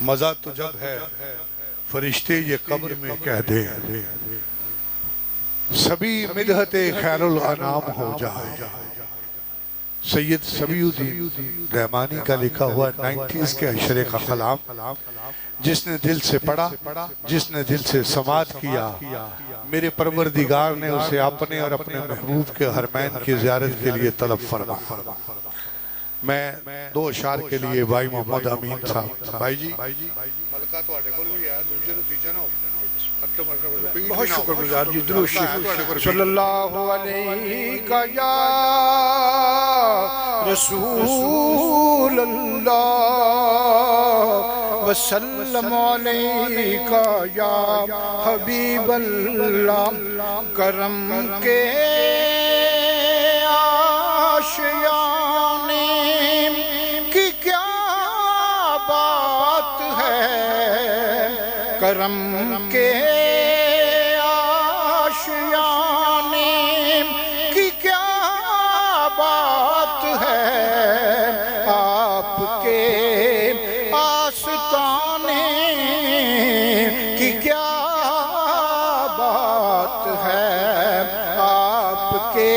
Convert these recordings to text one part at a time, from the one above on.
مزہ تو جب ہے فرشتے یہ قبر میں کہہ دیں سبھی مدحت خیر الانام ہو جائے. سید سمیع الدین رحمانی کا لکھا ہوا 90s کے عشرے کا کلام، جس نے دل سے پڑھا، جس نے دل سے سماعت کیا، میرے پروردگار نے اسے اپنے اور اپنے محبوب کے حرمین کی زیارت کے لیے طلب فرمایا. میں دو اشعار کے لیے بھائی محمد امین صاحب. بھائی جی ملکہ تو آٹے کو بھی ہے دوسرے تو تیجا نہ ہو. بہت شکر گزار جی. درود شریف صلی اللہ علیہ یا رسول اللہ وسلم علیہ یا حبیب اللہ. کرم کے آشیانے کی کیا بات ہے، کرم کے آشیانے کی کیا بات ہے، آپ کے آستانے کی کیا بات ہے، آپ کے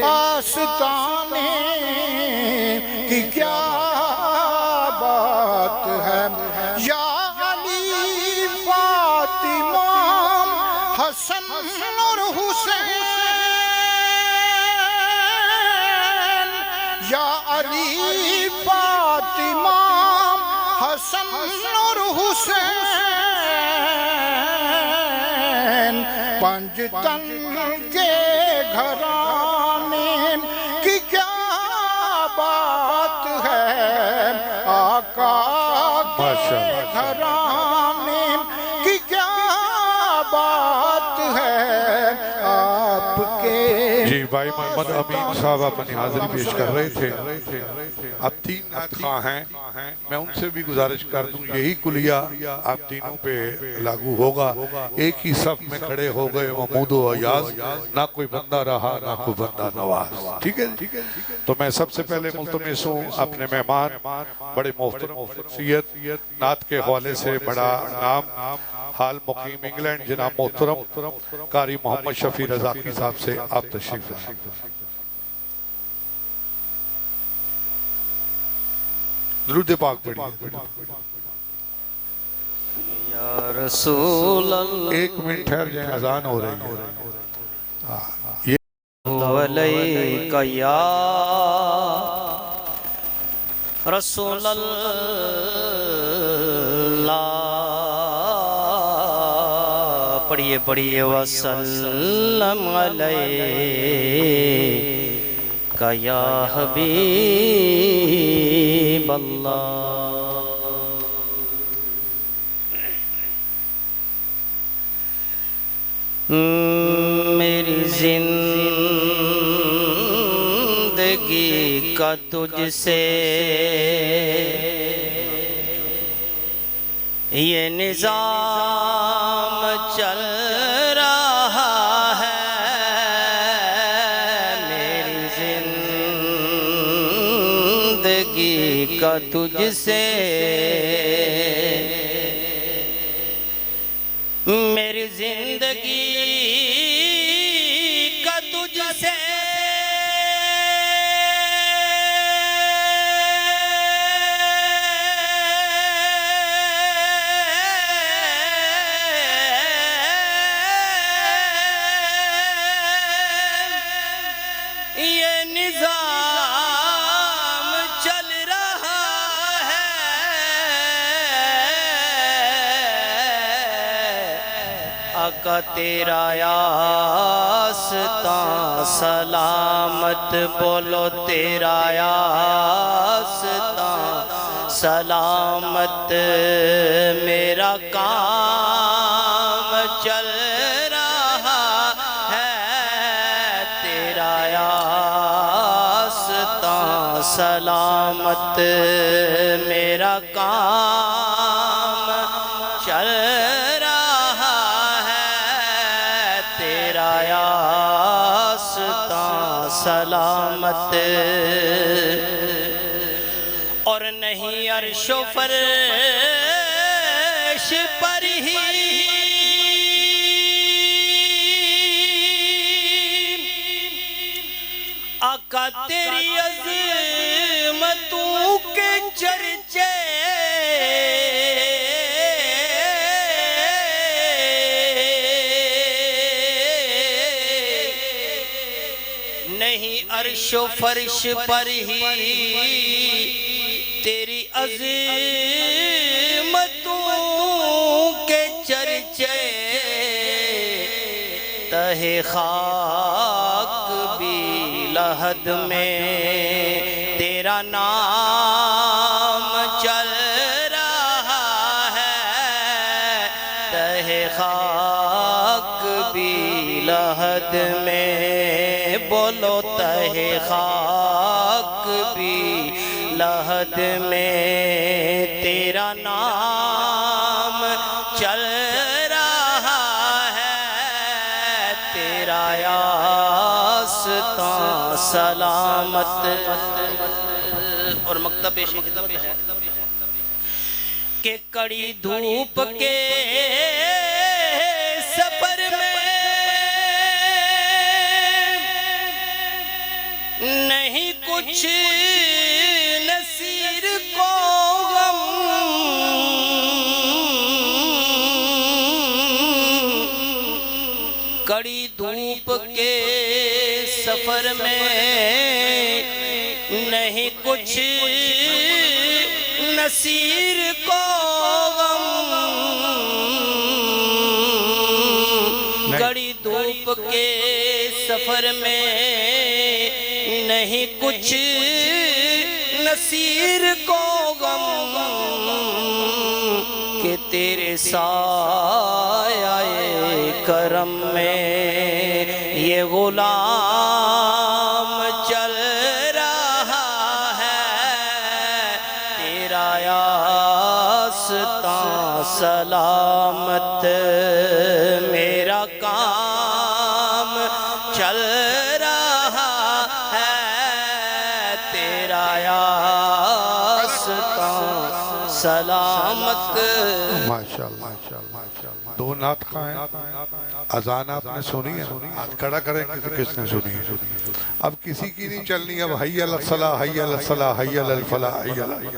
آستانے کی کیا بات ہے. یا حسن اور حسین، یا علی فاطمہ حسن اور حسین، پنج تن کے گھرانے کی کیا بات ہے، آقا کے گھرانے کی کیا بات ہے، آپ کے. جی بھائی محمد امین صاحب اپنی حاضری پیش کر رہے تھے. اب 3 نعت خواہ ہیں، میں ان سے بھی گزارش کر دوں یہی کلیہ آپ تینوں پہ لاگو ہوگا. ایک ہی صف میں کھڑے ہو گئے محمود و ایاز، نہ کوئی بندہ رہا نہ کوئی بندہ نواز. ٹھیک ہے. تو میں سب سے پہلے ملتمس ہوں اپنے مہمان بڑے محترم شخصیت، نعت کے حوالے سے بڑا نام، حال مقیم انگلینڈ، جناب محترم قاری محمد شفیع رضاقی صاحب سے آپ تشریف لائیں. درود پاک پڑھیے. یا رسول اللہ 1 منٹ ٹھہر جائیں، اذان ہو رہی ہے. علیک یا رسول اللہ. پڑھیے پڑھیے وسلم علیک یا حبیب اللہ. میری زندگی کا تجھ سے یہ نظام چل رہا ہے، میری زندگی کا تجھ سے، میری زندگی کا تجھ سے، یہ نظام چل رہا ہے، آقا تیرا آستان سلامت، بولو تیرا آستان سلامت، میرا کام چل رہا ہے، تیرا آستان سلامت، میرا کام چل رہا ہے، تیرا آستان سلامت. اور نہیں عرش و فرش پر ہی آقا تیری عظمتوں کے چرچے نہیں عرش و فرش پر ہی تیری عظمتوں کے چرچے تہ خاک بھی لحد میں تیرا نام چل رہا ہے تہ خاک بھی لحد میں بولو تہ خاک بھی لحد میں تیرا نام چل رہا ہے تیرا آستاں سلامت اور مکتب پیش ہے کہ کڑی دھوپ کے سفر میں نہیں کچھ نصیر کو غم کڑی دھوپ کے سفر میں نہیں کچھ نصیر کو غم کڑی دھوپ کے سفر میں نہیں کچھ نصیر کو غم کہ تیرے سایہ کرم میں یہ غلام چل رہا ہے تیرا آستاں سلامت میرا کام چل رہا ہے تیرا آستاں سلامت ماشاءاللہ دو نعت خواہ ہیں اذان آپ نے سنی ہے ہاتھ کھڑا کریں کس نے سنی ہے اب کسی کی نہیں چلنی اب حی علی الصلاح حی علی الفلاح حی علی الفلاح حی علی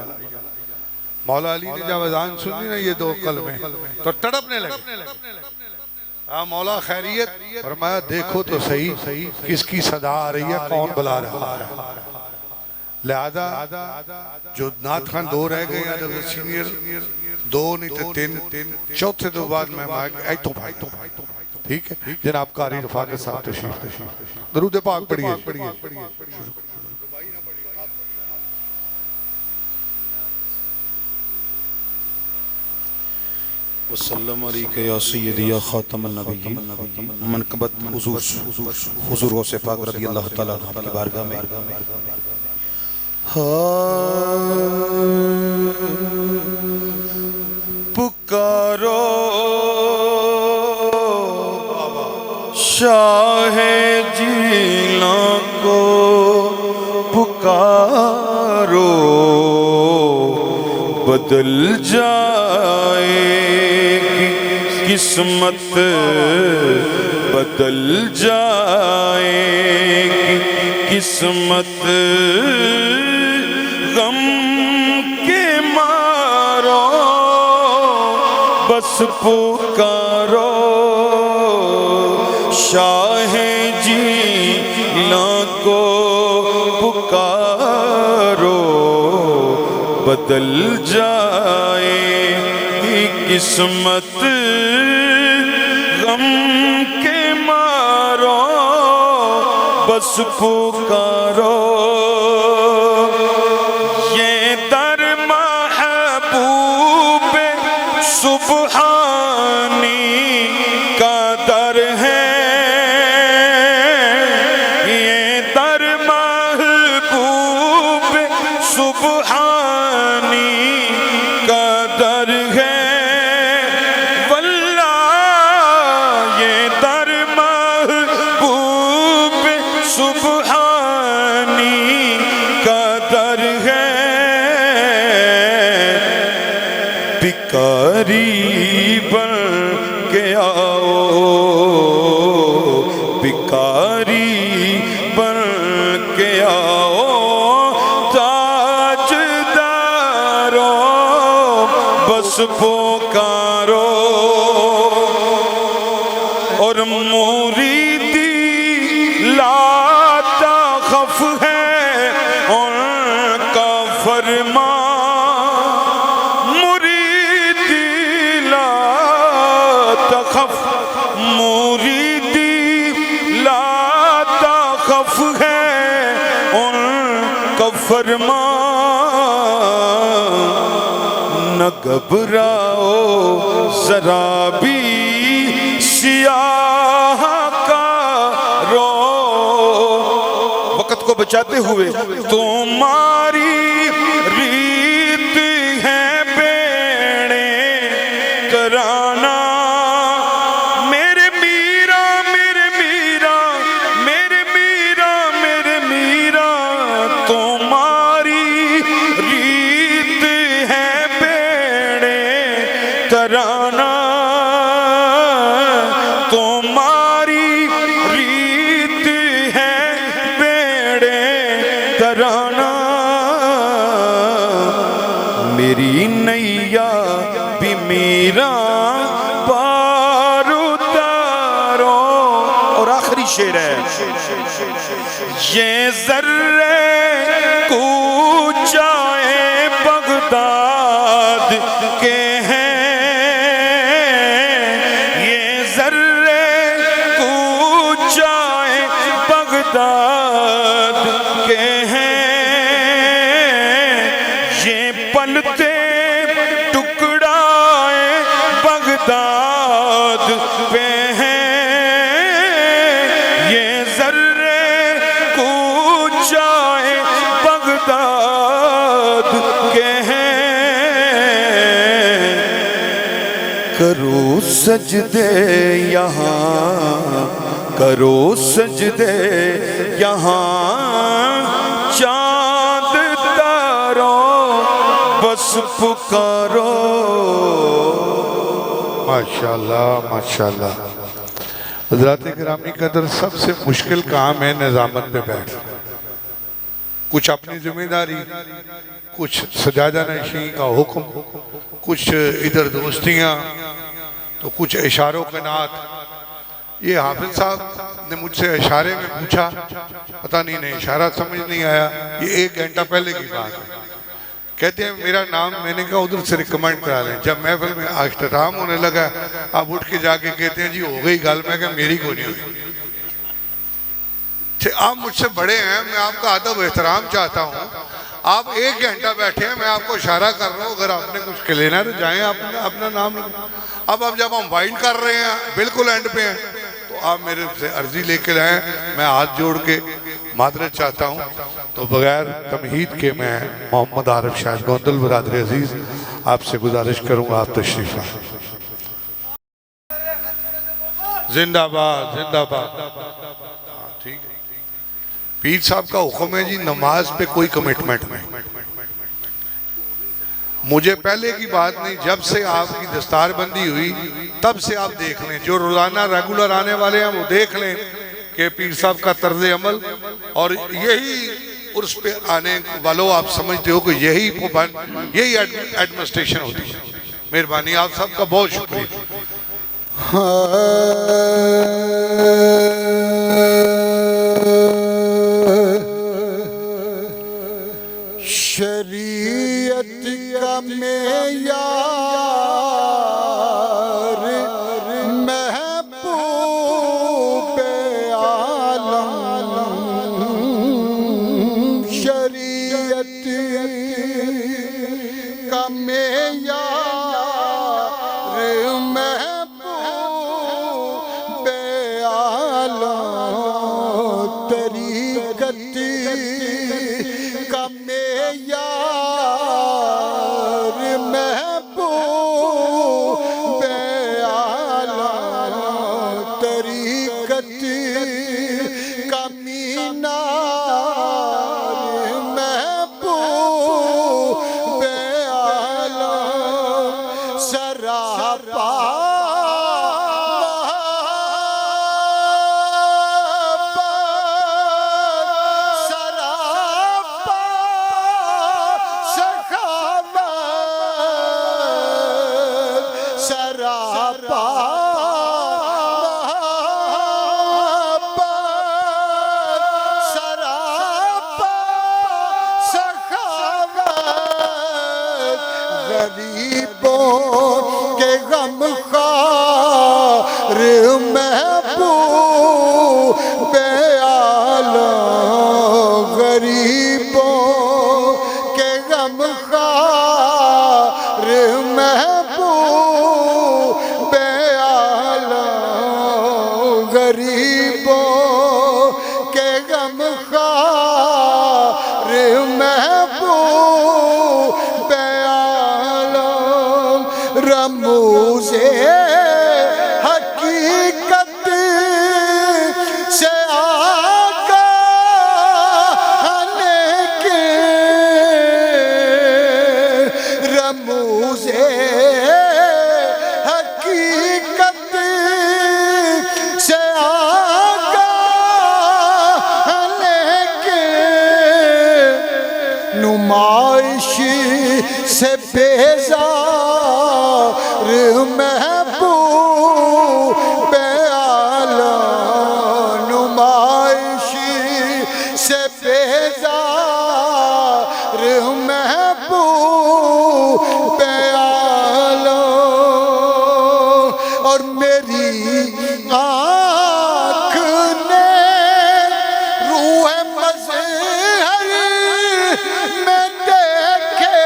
مولا علی نے جب اذان سنی نا یہ دو کلمے تو تڑپنے لگے مولا خیریت فرمایا دیکھو تو صحیح کس کی صدا آ رہی ہے کون بلا رہا ہے لہذا جو نعت خان دو رہ گئے ہیں جب سینئر دو نہیں تھے تین چوتھے دو بعد میں ایتو بھائی ٹھیک ہے جناب قاری رفاقت صاحب تشریف درود پاک پڑھیے وسلم علیکہ یا سیدی یا خاتم النبیین منقبت حضور غوث پاک رضی اللہ تعالیٰ عنہ کی بارگاہ میں پکارو شاہ جیلاں کو پکارو بدل جائے گی قسمت بدل جائے گی قسمت غم کے مارو بس پکارو شاہ جیلاں کو پکارو بدل جائے گی قسمت غم کے مارو بس پکارو یہ در محبوب سبحانی کا در ہے یہ در محبوب سبحانی کا در ہے واللہ یہ در محبوب سبحانی کا در ہے بھکاری بن کے آؤ بھکاری بن کے آؤ تاجدارو بس پکارو اور مریدی لا تخف ہے ان کا فرمان مریدی لا تخف مریدی لا تخف ہے ان کا فرمان نہ گھبراؤ ذرا بھی سیاہ کا رو وقت کو بچاتے ہوئے تمہاری ریت ہے بیڑے ترانا میرے میرا میرے میرا میرے میرا میرے میرا تمہاری ریت ہے بیڑے ترانا تمہاری ریت ہے بیڑے ترانا میری نیا بھی میرا پار اتارو اور آخری شعر ہے یہ ذرے کوچائے بغداد کے ہیں یہ ذرے کوچائے بغداد کے ہیں یہ پلتے ٹکڑائے بغداد پہ ہیں یہ ذرے کوچائے بغداد کے ہیں کرو سجدے یہاں کرو سجدے یہاں چاند تارو بس پکارو ماشاءاللہ ماشاءاللہ حضرات گرامی قدر سب سے مشکل کام ہے نظامت پہ بیٹھ کچھ اپنی ذمہ داری کچھ سجادہ نشین کا حکم کچھ ادھر دوستیاں تو کچھ اشاروں کے نعت یہ حافظ صاحب نے مجھ سے اشارے میں پوچھا پتہ نہیں انہیں اشارہ سمجھ نہیں آیا یہ 1 گھنٹہ پہلے کی بات ہے کہتے ہیں میرا نام میں نے کہا ادھر سے ریکمنڈ کرا لیں جب محفل میں اختتام ہونے لگا آپ اٹھ کے جا کے کہتے ہیں جی ہو گئی گل میں کہ میری کو نہیں ہوئی آپ مجھ سے بڑے ہیں میں آپ کا ادب و احترام چاہتا ہوں آپ 1 گھنٹہ بیٹھے ہیں میں آپ کو اشارہ کر رہا ہوں اگر آپ نے کچھ لینا ہے تو جائیں اپنا نام اب جب ہم وائنڈ کر رہے ہیں بالکل اینڈ پہ ہیں تو آپ میرے سے عرضی لے کے لائیں میں ہاتھ جوڑ کے معذرت چاہتا ہوں تو بغیر تمہید کے میں محمد عارف شاہ گوندل برادر عزیز آپ سے گزارش کروں گا آپ تشریف لائیں زندہ باد زندہ باد ٹھیک ہے پیر صاحب کا حکم ہے جی نماز پہ کوئی کمٹمنٹ نہیں مجھے پہلے کی بات نہیں جب سے آپ کی دستار بندی ہوئی تب سے آپ دیکھ لیں جو روزانہ ریگولر آنے والے ہیں وہ دیکھ لیں کہ پیر صاحب کا طرز عمل اور یہی عرس پہ آنے والوں آپ سمجھتے ہو کہ یہی ایڈمنسٹریشن ہوتی ہے مہربانی آپ سب کا بہت شکریہ شریعت کا معیار محبوب عالم شریعت کا معیار محبوب عالم طریقت کا معیار محبوب عالم طریقت کا مینار محبوب عالم سراپا غریبوں کے غم خوار محبوب عالم غریبوں کے غم خوار محبوب عالم غریبوں کے غم خوار محبوب رموز حقیقت سے آگاہنے کے رموز حقیقت سے آگاہنے کے نمائش سے بیزار محبوب عالم نمائش سے بیزار محبوب عالم اور میری آنکھ نے روح مظہر میں دیکھے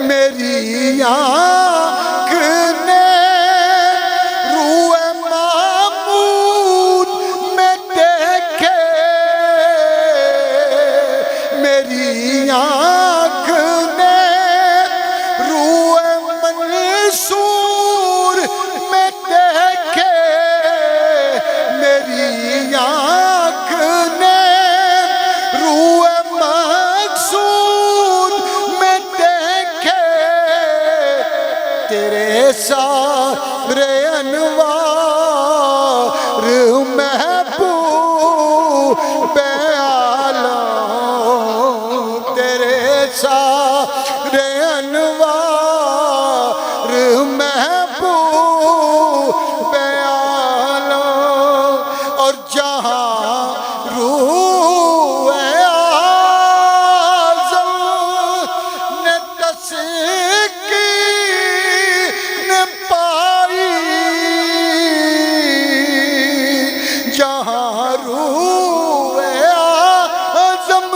میری آنکھ نے روح معمود میں دیکھے میری آنکھ نے روح منصور میں دیکھے میری آنکھ نے روح مقصود میں دیکھے تیرے سارے انوار محبوب عالم تیرے سارے انوار محبوب عالم اور جہاں روح اعظم نے تسکین پائی جہاں روح اعظم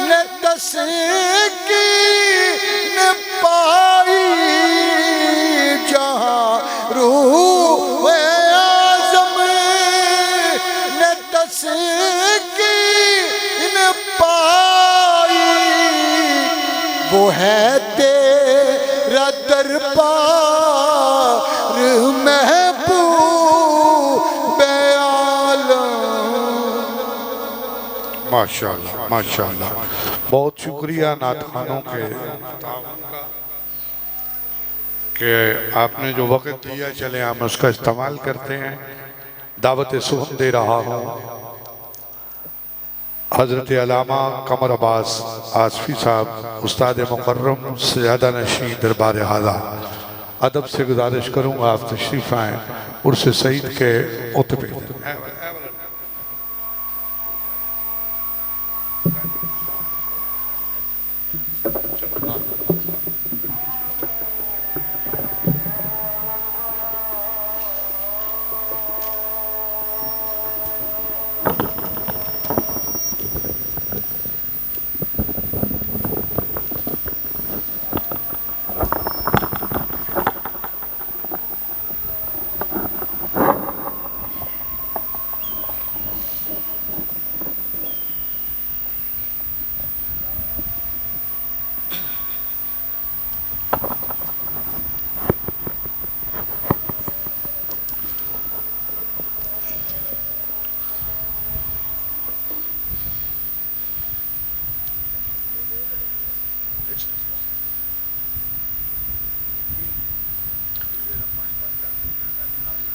نے تسکین پائی جہاں روح اعظم نے تسکین پائی وہ ہے تیرا دربار محبوب عالم ماشاءاللہ ماشاءاللہ بہت شکریہ نعت خوانوں کے کہ آپ نے جو وقت دیا چلے ہم اس کا استعمال کرتے ہیں دعوت سخن دے رہا ہوں حضرت علامہ قمر عباس آصفی صاحب استاد مکرم سجادہ نشین دربار حاضہ ادب سے گزارش کروں گا آپ تشریف آئیں عرس سعید کے عطبے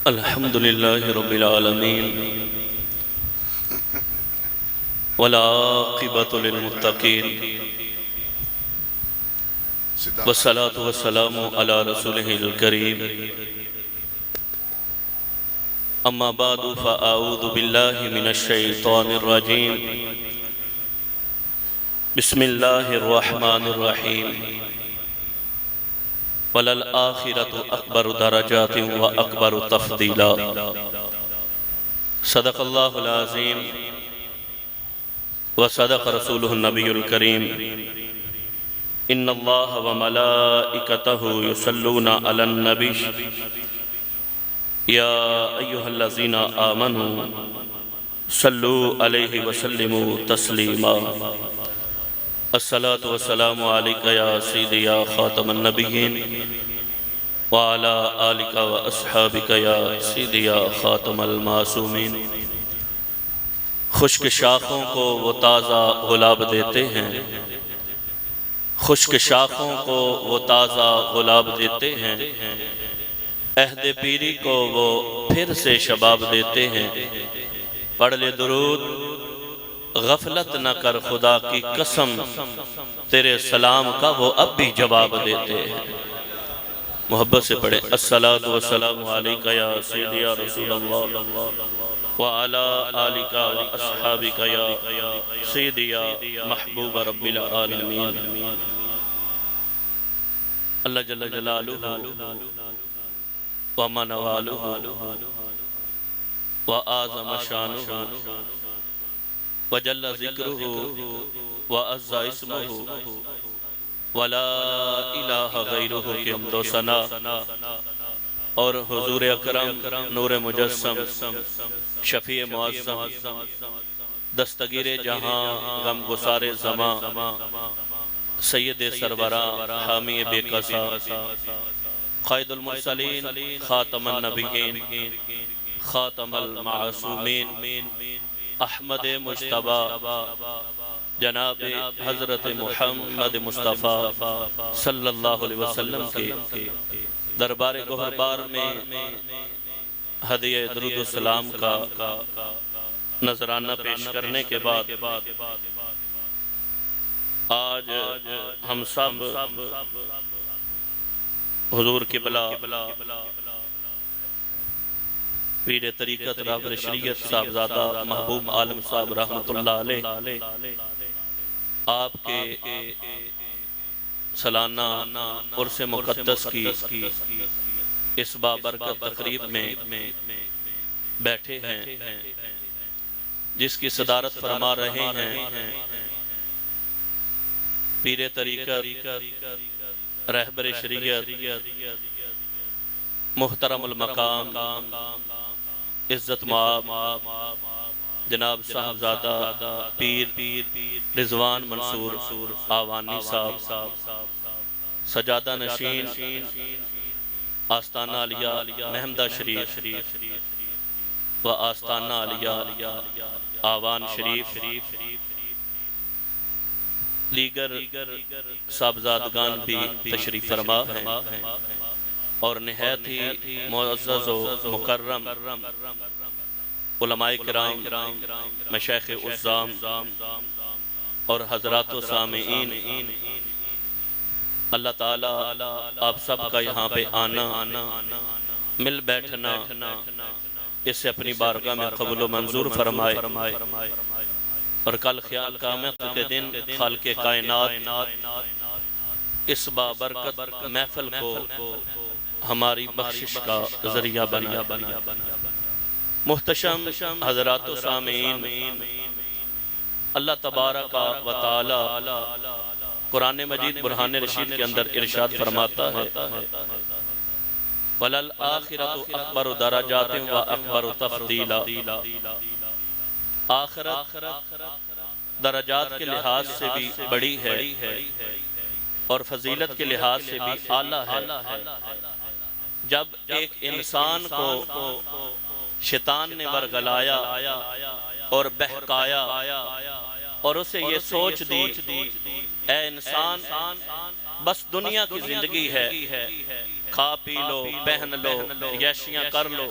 الحمد للہ رب العالمین والعاقبۃ للمتقین والصلاة والسلام علی رسولہ الکریم اما بعد فاعوذ باللہ من الشیطان الرجیم بسم اللہ الرحمن الرحیم وَلَلْآخِرَةُ أَكْبَرُ دَرَجَاتٍ وَأَكْبَرُ تَفْضِيلًا صدق اللہ العظیم وصدق رسولہ النبی الکریم ان اللہ وملائکتہ یصلون علی النبی یا ایہا الذین آمنوا صلوا علیہ وسلموا تسلیما الصلاة والسلام علیکہ یا سیدی یا خاتم النبیین وعلا آلکہ و اصحابکہ یا سیدی یا خاتم المعصومین خشک شاخوں کو وہ تازہ گلاب دیتے ہیں خشک شاخوں کو وہ تازہ گلاب دیتے ہیں عہد پیری کو وہ پھر سے شباب دیتے ہیں پڑھ لے درود غفلت نہ کر خدا کی قسم تیرے سلام کا وہ اب بھی جواب دیتے ہیں محبت سے پڑھیں الصلاة والسلام علیکہ یا سیدی یا رسول اللہ وعلا آلکہ و اصحابکہ یا سیدی یا محبوب رب العالمین اللہ جل جلالہ ومنوالہ وآزم شانہ وجل ذکرہ وعز اسمہ ولا الہ غیرہ کے حمد و ثنا اور حضور اکرم نور مجسم شفیع معظم دستگیر جہاں غم گسار زمان سید سرورہ حامی بے قصا قائد المرسلین خاتم النبیین خاتم المعصومین احمد مجتبی جناب حضرت محمد مصطفیٰ صلی اللہ علیہ وسلم کے دربار گوہربار میں ہدیہ درود السلام کا نذرانہ پیش کرنے کے بعد آج ہم سب حضور قبلہ پیر طریقت راہبر شریعت صاحبزادہ محبوب عالم صاحب رحمت اللہ علیہ آپ کے سالانہ عرس مقدس کی اس بابرکت تقریب میں بیٹھے ہیں جس کی صدارت فرما رہے ہیں پیر طریقت رہبر شریعت محترم المقام عزت مآب جناب صاحبزادہ پیر رضوان منصور آوانی صاحب سجادہ نشین آستانہ علیہ محمدہ شریف و آستانہ علیہ آوان شریف لیگر صاحبزادگان بھی تشریف فرما ہیں اور نہایت ہی معزز و مکرم علماء کرام مشایخ عظام اور حضرات و سامعین اللہ تعالیٰ آپ سب کا یہاں پہ آنا مل بیٹھنا اسے اپنی بارگاہ میں قبول و منظور فرمائے اور کل خیال قیامت کے دن خالق کائنات اس بابرکت محفل کو ہماری بخشش کا ذریعہ بنا محتشم حضرات و سامعین اللہ تبارک و تعالی قرآن مجید برہان رشید کے اندر ارشاد فرماتا ہے وَلَلْآخِرَةُ أَكْبَرُ دَرَجَاتٍ وَأَكْبَرُ تَفْضِيلًا آخرت درجات کے لحاظ سے بھی بڑی ہے اور فضیلت کے لحاظ سے بھی اعلیٰ ہے جب ایک انسان کو شیطان نے ورگلایا اور بہکایا اور اسے یہ سوچ دی اے انسان بس دنیا کی زندگی ہے، کھا پی لو، پہن لو، یشیاں کر لو،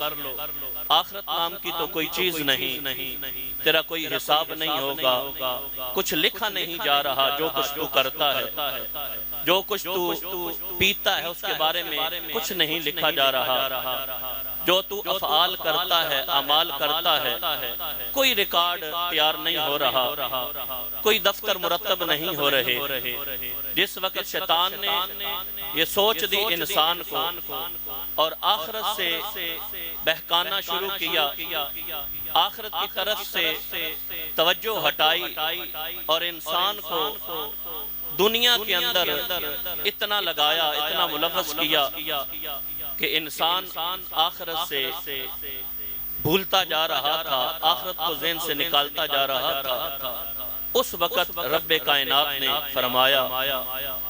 آخرت نام کی تو کوئی چیز نہیں، تیرا کوئی حساب نہیں ہوگا، کچھ لکھا نہیں جا رہا، جو کچھ تو کرتا ہے، جو کچھ تو پیتا ہے اس کے بارے میں کچھ نہیں لکھا جا رہا، جو تو افعال کرتا ہے، اعمال کرتا ہے، کوئی ریکارڈ تیار نہیں ہو رہا، کوئی دفتر مرتب نہیں ہو رہے۔ جس وقت شیطان نے یہ سوچ دی انسان کو اور آخرت سے بہکانا شروع کیا، آخرت کی طرف سے توجہ ہٹائی اور انسان کو دنیا کے اندر اتنا لگایا، اتنا ملوث کیا کہ انسان آخرت سے بھولتا جا رہا تھا، آخرت کو ذہن سے نکالتا جا رہا تھا۔ اس وقت رب کائنات نے فرمایا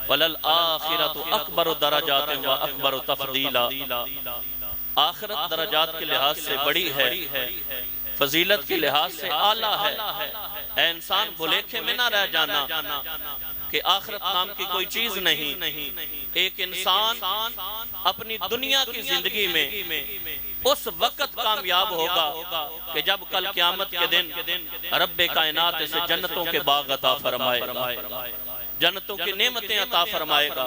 وَلَلْآخِرَةُ أَكْبَرُ دَرَجَاتٍ وَأَكْبَرُ تَفْضِيلًا، آخرت درجات کے لحاظ سے بڑی ہے، فضیلت کے لحاظ سے اعلیٰ ہے۔ اے انسان بھولیکھے میں نہ رہ جانا کہ آخرت نام کی کوئی چیز نہیں۔ ایک انسان اپنی دنیا کی زندگی میں اس وقت کامیاب ہوگا کہ جب کل قیامت کے دن رب کائنات اسے جنتوں کے باغ عطا فرمائے گا، جنتوں کی نعمتیں عطا فرمائے گا۔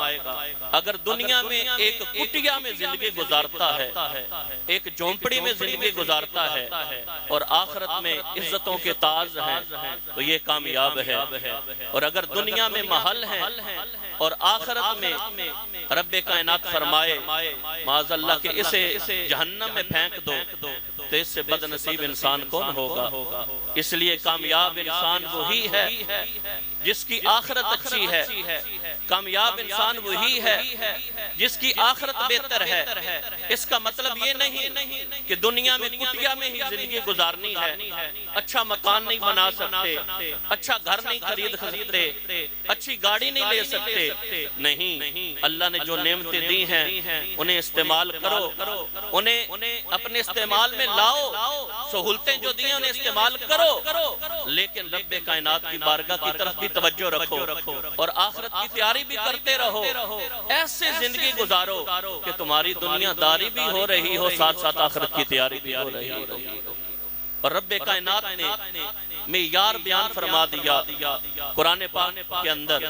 اگر دنیا میں ایک کٹیا میں زندگی گزارتا ہے، ایک جھونپڑی میں زندگی گزارتا ہے اور آخرت میں عزتوں کے تاج ہیں تو یہ کامیاب ہے۔ اور اگر دنیا میں محل ہیں اور آخرت میں رب کائنات فرمائے معاذ اللہ کہ اسے جہنم میں پھینک دو تو اس سے بد نصیب انسان کون ہوگا؟ اس لیے کامیاب انسان وہی ہے جس کی آخرت اچھی ہے، کامیاب انسان وہی ہے جس کی آخرت بہتر ہے۔ اس کا مطلب یہ نہیں کہ دنیا میں کٹیا میں ہی زندگی گزارنی ہے، اچھا مکان نہیں بنا سکتے، اچھا گھر نہیں خرید سکتے، اچھی گاڑی نہیں لے سکتے، نہیں، اللہ نے جو نعمتیں دی ہیں انہیں استعمال کرو، انہیں اپنے استعمال میں لاؤ، سہولتیں جو دی ہیں انہیں استعمال کرو، لیکن رب کائنات کی بارگاہ کی طرف بھی توجہ رکھو اور آخرت کی تیاری بھی کرتے رہو۔ ایسے زندگی گزارو کہ تمہاری دنیا داری بھی ہو رہی ہو، ساتھ ساتھ آخرت کی تیاری بھی ہو رہی ہو۔ اور رب کائنات نے معیار بیان فرما دیا قرآن پاک کے اندر،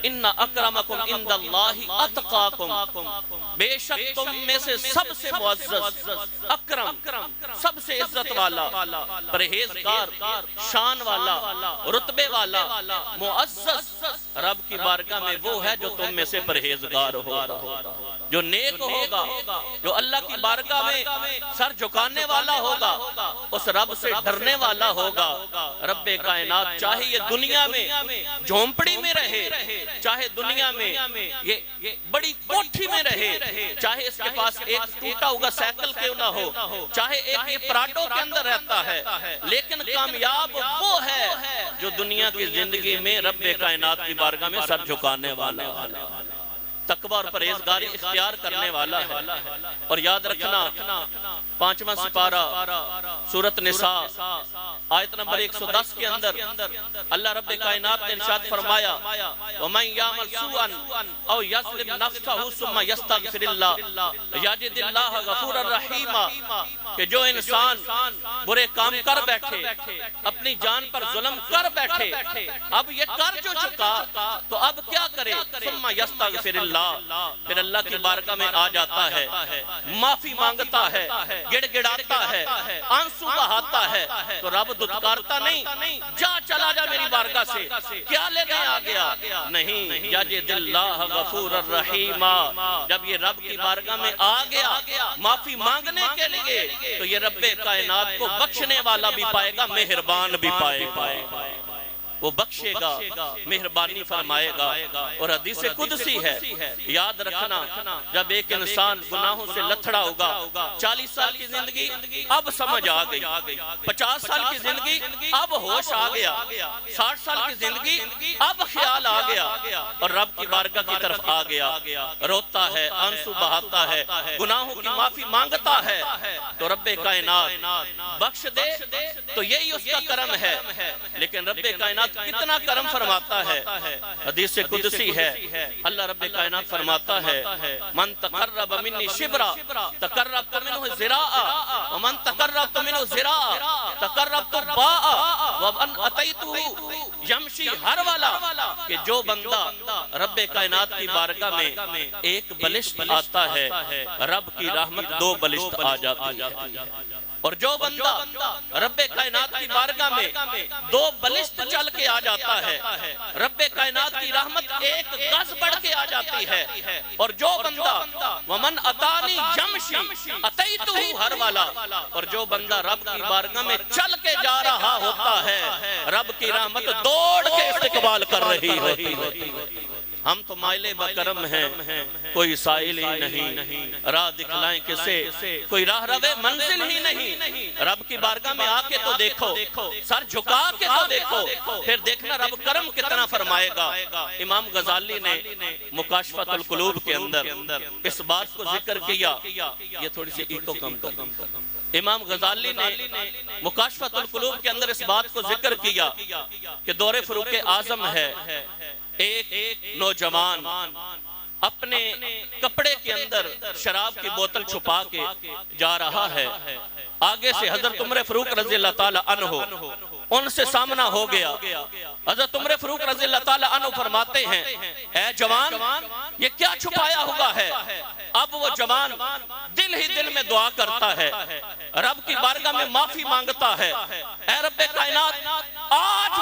ان اکرمکم عند اللہ اتقاکم، بے شک تم میں سے سب سے معزز، اکرم سب سے عزت والا، پرہیزگار، شان والا، رتبے والا، معزز رب کی بارگاہ میں وہ ہے جو تم میں سے پرہیزگار ہوگا، جو نیک ہوگا، جو اللہ کی بارگاہ میں سر جھکانے والا ہوگا، اس رب سے ڈرنے والا ہوگا۔ رب کائنات چاہے یہ دنیا میں جھونپڑی میں رہے، چاہے دنیا میں یہ بڑی کوٹھی میں رہے، چاہے اس کے پاس ایک ٹوٹا ہوا سائیکل کیوں نہ ہو، چاہے ایک یہ پراڈو کے اندر رہتا ہے، لیکن کامیاب وہ ہے جو دنیا کی زندگی میں رب کائنات کی بارگاہ میں سر جھکانے والا ہے، تقوی اور پرہیزگاری اختیار کرنے والا ہے۔ اور یاد رکھنا 5واں سپارہ سورۃ نساء آیت نمبر 110 کے اندر اللہ رب کائنات نے ارشاد فرمایا وَمَنْ يَعْمَلْ سُوءًا أَوْ يَظْلِمْ نَفْسَهُ ثُمَّ يَسْتَغْفِرِ اللَّهَ يَجِدِ اللَّهَ غَفُورًا رَحِيمًا، کہ جو انسان برے کام کر بیٹھے، اپنی جان پر ظلم کر بیٹھے، اب یہ کر جو چکا تو اب کیا کرے؟ ثُمَّ يَسْتَغْفِرِ اللَّهَ، پھر اللہ کی بارگاہ میں آ جاتا ہے، معافی مانگتا ہے، گڑ گڑاتا ہے، آنسو بہاتا ہے، تو رب دھتکارتا نہیں، جا چلا جا میری بارگاہ سے، کیا لینے آ گیا؟ نہیں، یجد اللہ غفور الرحیم، جب یہ رب کی بارگاہ میں آ گیا معافی مانگنے کے لیے تو یہ رب کائنات کو بخشنے والا بھی پائے گا، مہربان بھی پائے گا، وہ بخشے گا، مہربانی فرمائے گا۔ اور حدیث قدسی ہے، یاد رکھنا جب ایک انسان گناہوں سے لتھڑا ہوگا، 40 سال کی زندگی اب سمجھ آ گئی، 50 سال کی زندگی اب ہوش آ گیا، 60 سال کی زندگی اب خیال آ گیا اور رب کی بارگاہ کی طرف آ گیا، روتا ہے، آنسو بہاتا ہے، گناہوں کی معافی مانگتا ہے تو رب کائنات بخش دے تو یہی اس کا کرم ہے۔ لیکن رب کائنات کائنات کتنا کرم فرماتا ہے. حدیث قدسی ہے, اللہ رب کائنات فرماتا ہے من تقرب منی شبرا تقربت منہ ذراعا ومن تقربت منہ ذراعا تقربت باعا ومن اتیتہ یمشی ہر والا, کہ جو بندہ رب کائنات کی بارگاہ میں ایک بلشت آتا ہے رب کی رحمت 2 بلشت آ جاتی ہے, اور جو بندہ رب کائنات کی بارگاہ میں 2 بلشت چل کے آ جاتا ہے رب کائنات کی رحمت 1 گز بڑھ کے آ جاتی ہے. اور جو بندہ ومن اتانی یمشی اتیتہ ہر والا, اور جو بندہ رب کی بارگاہ میں چل کے جا رہا ہوتا ہے رب کی رحمت دوڑ کے استقبال کر رہی ہوتی ہے. ہم تو مائل بکرم ہیں, کوئی سائل ہی نہیں, راہ دکھلائیں کسے, کوئی راہ روے منزل ہی نہیں. رب کی بارگاہ میں آ کے تو دیکھو, سر جھکا کے تو دیکھو, پھر دیکھنا رب کرم کتنا فرمائے گا. امام غزالی نے مکاشفۃ القلوب کے اندر اس بات کو ذکر کیا, یہ تھوڑی سی ایکو کم کر. امام غزالی نے مکاشفۃ القلوب کے اندر اس بات کو ذکر کیا کہ دور فاروق اعظم ہے, ایک نوجوان اپنے کپڑے کے اندر شراب کی بوتل چھپا کے جا رہا ہے. آگے سے حضرت عمر فاروق رضی اللہ تعالی عنہ ان سے سامنا ہو گیا. حضرت عمر فاروق رضی اللہ تعالی عنہ فرماتے ہیں اے جوان یہ کیا چھپایا ہوا ہے. اب وہ جوان دل ہی دل میں دعا کرتا ہے, رب کی بارگاہ میں معافی مانگتا ہے, اے رب کائنات آج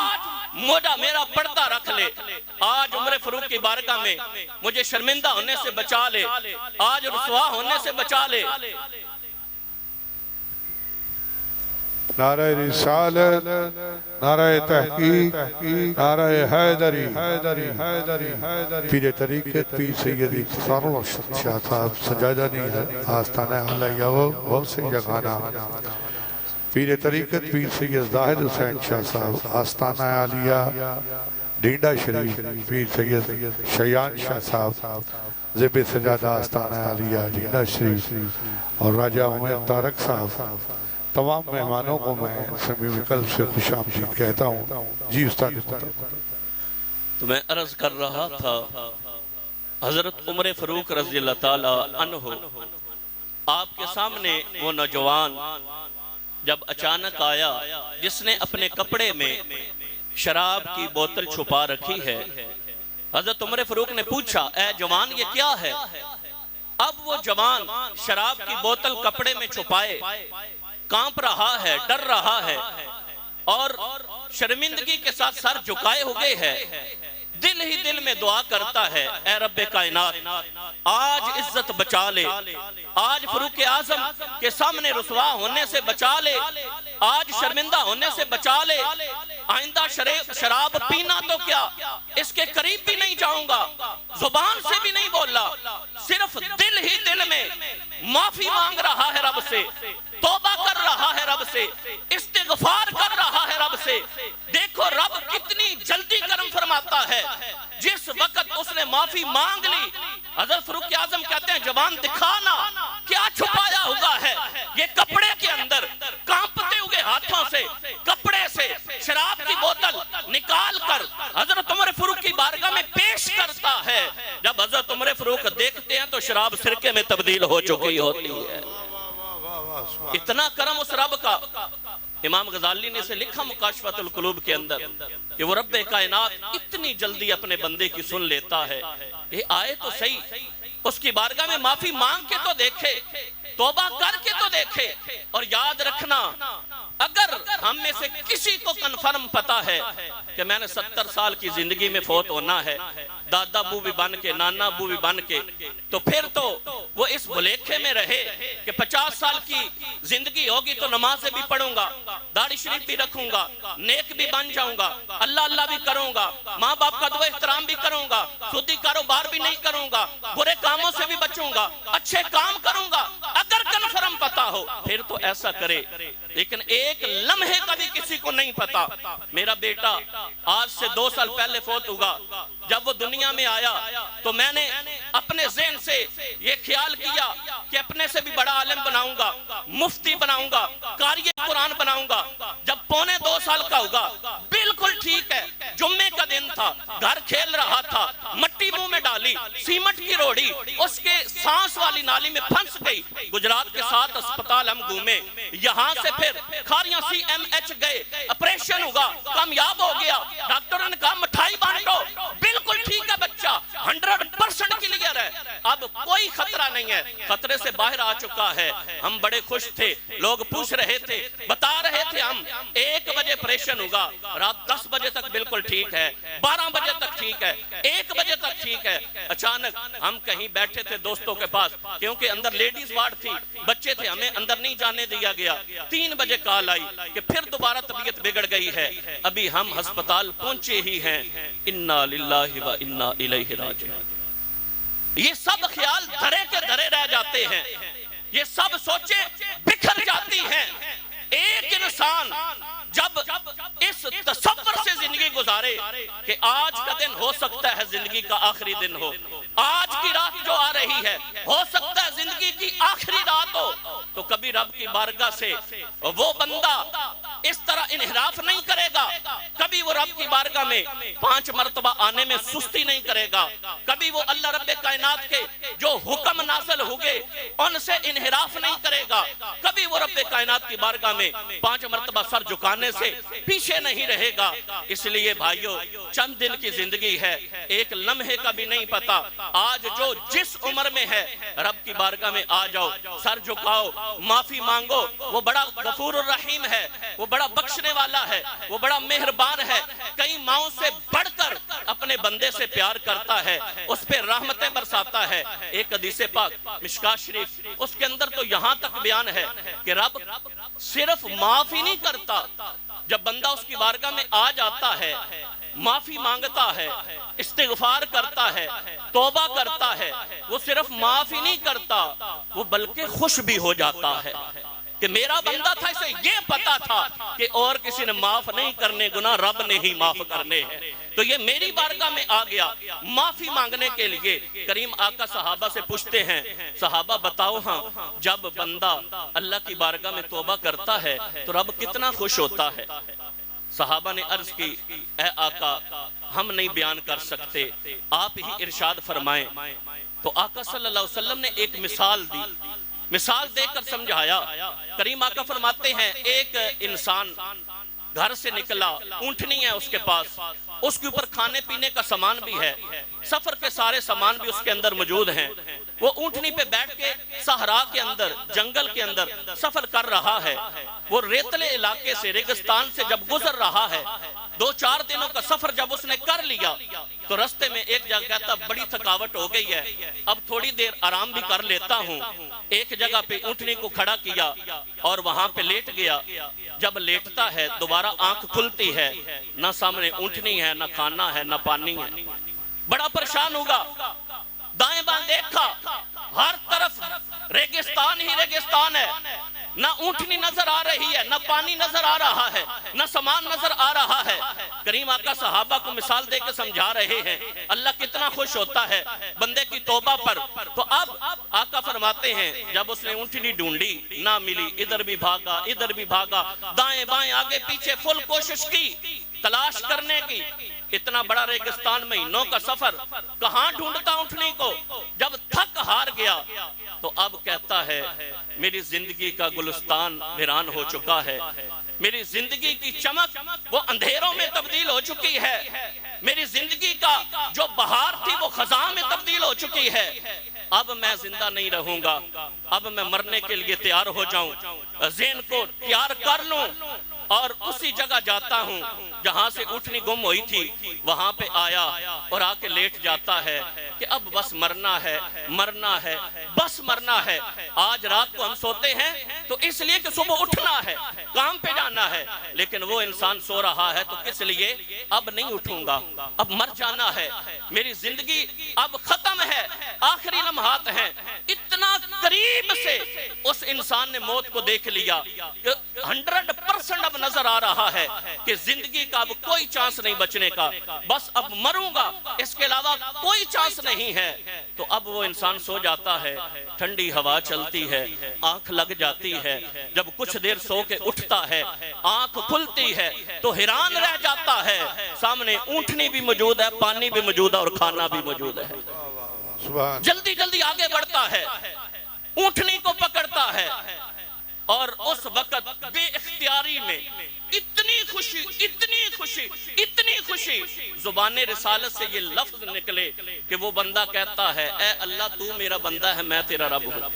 میرا پردہ رکھ لے, آج عمر فاروق کی بارگاہ میں مجھے شرمندہ ہونے سے بچا لے, آج رسوا ہونے سے بچا لے. نعرہ رسالت, نعرہ تحقیق, نعرہ حیدری, پیر طریقت پیر سید سارو شاہ صاحب سجادہ نہیں آستانہ علیہ وہ بہت سے جگانا. پیر طریقت پیر سید زاہد حسین شاہ صاحب آستانہ علیہ ڈینڈا شریف, پیر سید شیان شاہ صاحب زب سجادہ آستانہ علیہ ڈینڈا شریف, اور راجہ عمر تارک صاحب. تمام مہمانوں کو میں صمیمی قلب سے خوش آمدید کہتا ہوں. جی استاد محترم. تو میں عرض کر رہا تھا حضرت عمر فاروق رضی اللہ تعالی عنہ آپ کے سامنے وہ نوجوان جب اچانک آیا جس نے اپنے کپڑے میں شراب کی بوتل چھپا رکھی ہے. حضرت عمر فاروق نے پوچھا اے جوان یہ کیا ہے. اب وہ جوان شراب کی بوتل کپڑے میں چھپائے کانپ رہا ہے, ڈر رہا ہے, اور شرمندگی کے ساتھ سر جھکائے ہوئے ہے. دل ہی دل میں دعا کرتا ہے اے رب کائنات آج عزت بچا لے, آج فاروق اعظم کے سامنے رسوا ہونے سے بچا لے, آج شرمندہ ہونے سے بچا لے. آئندہ شراب پینا تو کیا اس کے قریب بھی نہیں جاؤں گا, زبان سے بھی نہیں بولا, صرف دل ہی دل میں معافی مانگ رہا ہے رب سے, توبہ کر رہا ہے رب سے, استغفار کر رہا ہے رب سے. دیکھو رب کتنی جلدی کرم فرماتا ہے. جس وقت اس نے معافی مانگ لی حضرت فاروق اعظم کہتے ہیں جوان دکھانا کیا چھپایا ہوا ہے. یہ کپڑے کے اندر کانپتے ہوئے ہاتھوں سے کپڑے سے شراب کی بوتل نکال کر حضرت عمر فاروق کی بارگاہ میں پیش کرتا ہے. جب حضرت عمر فاروق دیکھتے ہیں تو شراب سرکے میں تبدیل ہو چکی ہوتی ہے. اتنا کرم اس رب کا. امام غزالی نے اسے لکھا مکاشفۃ القلوب کے اندر کہ وہ رب کائنات اتنی جلدی اپنے بندے کی سن لیتا ہے. یہ آئے تو صحیح, اس کی بارگاہ میں معافی مانگ کے تو دیکھے, توبہ کر کے تو دیکھے. اور یاد رکھنا اگر ہم میں سے کسی کو کنفرم پتا ہے کہ میں نے 70 سال کی زندگی میں فوت ہونا ہے, دادا ابو بھی بن کے نانا ابو بھی بن کے, تو پھر تو وہ اس بھلیکھے میں رہے کہ 50 سال کی زندگی ہوگی تو نمازیں بھی پڑھوں گا, داڑھی شریف بھی رکھوں گا, نیک بھی بن جاؤں گا, اللہ اللہ بھی کروں گا, ماں باپ کا دعا احترام بھی کروں گا, سودی کاروبار بھی نہیں کروں گا, برے کاموں سے بھی بچوں گا, اچھے کام کروں گا. اگر کنفرم پتا ہو پھر تو ایسا کرے. لیکن ایک لمحے کا بھی کسی کو نہیں پتا. میرا بیٹا آج سے 2 سال پہلے فوت ہوگا. جب وہ دنیا میں آیا تو میں نے اپنے ذہن سے یہ خیال کیا کہ اپنے سے بھی بڑا عالم بناؤں گا, مفتی بناؤں گا, قاری قرآن بناؤں گا. جب 1.25 سال کا ہوگا بالکل ٹھیک ہے تھا, گھر کھیل رہا تھا, مٹی منہ میں ڈالی, سیمنٹ کی روڑی اس کے سانس والی نالی میں پھنس گئی. گجرات کے 7 اسپتال ہم گھومے, یہاں سے پھر کھاریاں CMH گئے, آپریشن ہوگا, کامیاب ہو گیا. ڈاکٹروں نے کہا مٹھائی بانٹو, بالکل ٹھیک ہے بچہ, 100% کلیئر ہے, اب کوئی خطرہ نہیں ہے, خطرے سے باہر آ چکا ہے. ہم بڑے خوش تھے, لوگ پوچھ رہے تھے, بتا رہے تھے ہم 1 بجے آپریشن ہوگا, رات 10 بجے تک بالکل ٹھیک ہے, 12 بجے تک ٹھیک ہے, 1 بجے تک ٹھیک ہے. اچانک ہم کہیں بیٹھے تھے دوستوں کے پاس, کیونکہ اندر لیڈیز وارڈ تھی, بچے تھے, ہمیں اندر نہیں جانے دیا گیا. 3 بجے کال آئی کہ پھر دوبارہ طبیعت بگڑ گئی ہے, ابھی ہم ہسپتال پہنچے ہی ہیں. انا للہ و انا الیہ راجعون. یہ سب خیال دھرے کے دھرے رہ جاتے ہیں, یہ سب سوچیں بکھر جاتی ہیں. ایک انسان جب اس تصور سے زندگی گزارے کہ آج کا دن ہو سکتا ہے زندگی کا آخری دن ہو, آج کی رات جو آ رہی ہے ہو سکتا ہے زندگی کی آخری رات ہو, تو کبھی رب کی بارگاہ سے وہ بندہ اس طرح انحراف نہیں کرے گا, کبھی وہ رب کی بارگاہ میں 5 مرتبہ آنے میں سستی نہیں کرے گا, کبھی وہ اللہ رب کائنات کے جو حکم نازل ہوگے ان سے انحراف نہیں کرے گا, کبھی وہ رب کائنات کی بارگاہ میں 5 مرتبہ سر جھکانے سے پیچھے نہیں رہے گا. اس لیے بھائیو, چند دن کی زندگی ہے, ایک لمحے کا بھی نہیں پتا. آج جو جس عمر میں ہے رب کی بارگاہ میں آ جاؤ, سر جھکاؤ, معافی مانگو. وہ بڑا غفور الرحیم ہے, وہ بڑا بخشنے والا ہے, وہ بڑا مہربان ہے, کئی ماؤں سے بڑھ کر اپنے بندے سے پیار کرتا ہے, اس پہ رحمتیں برساتا ہے. ایک حدیث پاک مشکات شریف, اس کے اندر تو یہاں تک بیان ہے کہ رب صرف معافی نہیں کرتا, جب بندہ اس کی بارگاہ میں آ جاتا ہے, معافی مانگتا ہے, استغفار کرتا ہے, توبہ کرتا ہے, وہ صرف معافی نہیں کرتا, وہ بلکہ خوش بھی ہو جاتا ہے کہ میرا بندہ تھا, اسے یہ پتا تھا کہ اور کسی نے معاف نہیں کرنے گناہ رب نے ہی معاف کرنے ہیں, تو یہ میری بارگاہ میں آ گیا معافی مانگنے کے لیے. کریم آقا صحابہ سے پوچھتے ہیں, صحابہ بتاؤ ہاں, جب بندہ اللہ کی بارگاہ میں توبہ کرتا ہے تو رب کتنا خوش ہوتا ہے؟ صحابہ نے عرض کی, اے آقا ہم نہیں بیان کر سکتے, آپ ہی ارشاد فرمائیں. تو آقا صلی اللہ علیہ وسلم نے ایک مثال دی, مثال دے کر سمجھایا. کریم آقا فرماتے ہیں, ایک انسان گھر سے نکلا, اونٹنی ہے اس کے پاس, اس کے اوپر کھانے پینے کا سامان بھی ہے, سفر کے سارے سامان بھی اس کے اندر موجود ہیں. وہ اونٹنی پہ بیٹھ کے صحرا کے اندر, جنگل کے اندر سفر کر رہا ہے. وہ ریتلے علاقے سے, ریگستان سے جب گزر رہا ہے, 2-4 دنوں کا سفر جب اس نے کر لیا تو رستے میں ایک جگہ کہتا بڑی تھکاوٹ ہو گئی ہے, اب تھوڑی دیر آرام بھی کر لیتا ہوں. ایک جگہ پہ اونٹنی کو کھڑا کیا اور وہاں پہ لیٹ گیا. جب لیٹتا ہے دوبارہ آنکھ کھلتی ہے, نہ سامنے اونٹنی ہے, نہ کھانا ہے, نہ پانی ہے. بڑا پریشان ہوگا, دائیں بائیں دیکھا, ہر طرف ریگستان ہی ریگستان ہے, نہ اونٹنی نظر آ رہی ہے, نہ پانی نظر آ رہا ہے, نہ سامان نظر آ رہا ہے. کریم آقا صحابہ کو مثال دے کے سمجھا رہے ہیں اللہ کتنا خوش ہوتا ہے بندے کی توبہ پر. تو اب آقا فرماتے ہیں جب اس نے اونٹنی ڈھونڈی, نہ ملی, ادھر بھی بھاگا, ادھر بھی بھاگا, دائیں بائیں آگے پیچھے فل کوشش کی تلاش کرنے کی. اتنا بڑا ریگستان, مہینوں کا سفر, کہاں ڈھونڈتا اونٹنی کو. جب تھک ہار گیا تو اب کہتا ہے میری زندگی کا گلستان ویران ہو چکا ہے, میری زندگی کی چمک وہ اندھیروں میں تبدیل ہو چکی ہے, میری زندگی کا جو بہار تھی وہ خزاں میں تبدیل ہو چکی ہے. اب میں زندہ نہیں رہوں گا, اب میں مرنے کے لیے تیار ہو جاؤں, ذہن کو تیار کر لوں اور اسی جگہ جاتا ہوں جہاں سے اونٹنی گم ہوئی تھی. وہاں پہ آیا اور آ کے لیٹ جاتا ہے کہ اب بس مرنا ہے, مرنا ہے, بس مرنا ہے. آج رات کو ہم سوتے ہیں تو اس لیے کہ صبح اٹھنا ہے, کام پہ جانا ہے, لیکن وہ انسان سو رہا ہے تو کس لیے, اب نہیں اٹھوں گا, اب مر جانا ہے, میری زندگی اب ختم ہے, آخری لمحات ہیں. اتنا قریب سے اس انسان نے موت کو دیکھ لیا کہ 100% 100% اب نظر آ رہا ہے کہ زندگی کا اب کوئی چانس نہیں بچنے کا، بس اب مروں گا، اس کے علاوہ کوئی چانس نہیں ہے، تو اب وہ انسان سو جاتا ہے، ٹھنڈی ہوا چلتی ہے، آنکھ لگ جاتی ہے، جب کچھ دیر سو کے اٹھتا ہے، آنکھ کھلتی ہے تو حیران رہ جاتا ہے، سامنے اونٹنی بھی موجود ہے، پانی بھی موجود ہے اور کھانا بھی موجود ہے۔ سبحان جلدی جلدی آگے بڑھتا ہے، اونٹنی کو پکڑتا ہے، اور اس وقت بے اختیاری میں اتنی خوشی اتنی خوشی اتنی خوشی، زبان رسالت سے یہ لفظ نکلے کہ وہ بندہ کہتا ہے اے اللہ تو میرا بندہ ہے، میں تیرا رب ہوں۔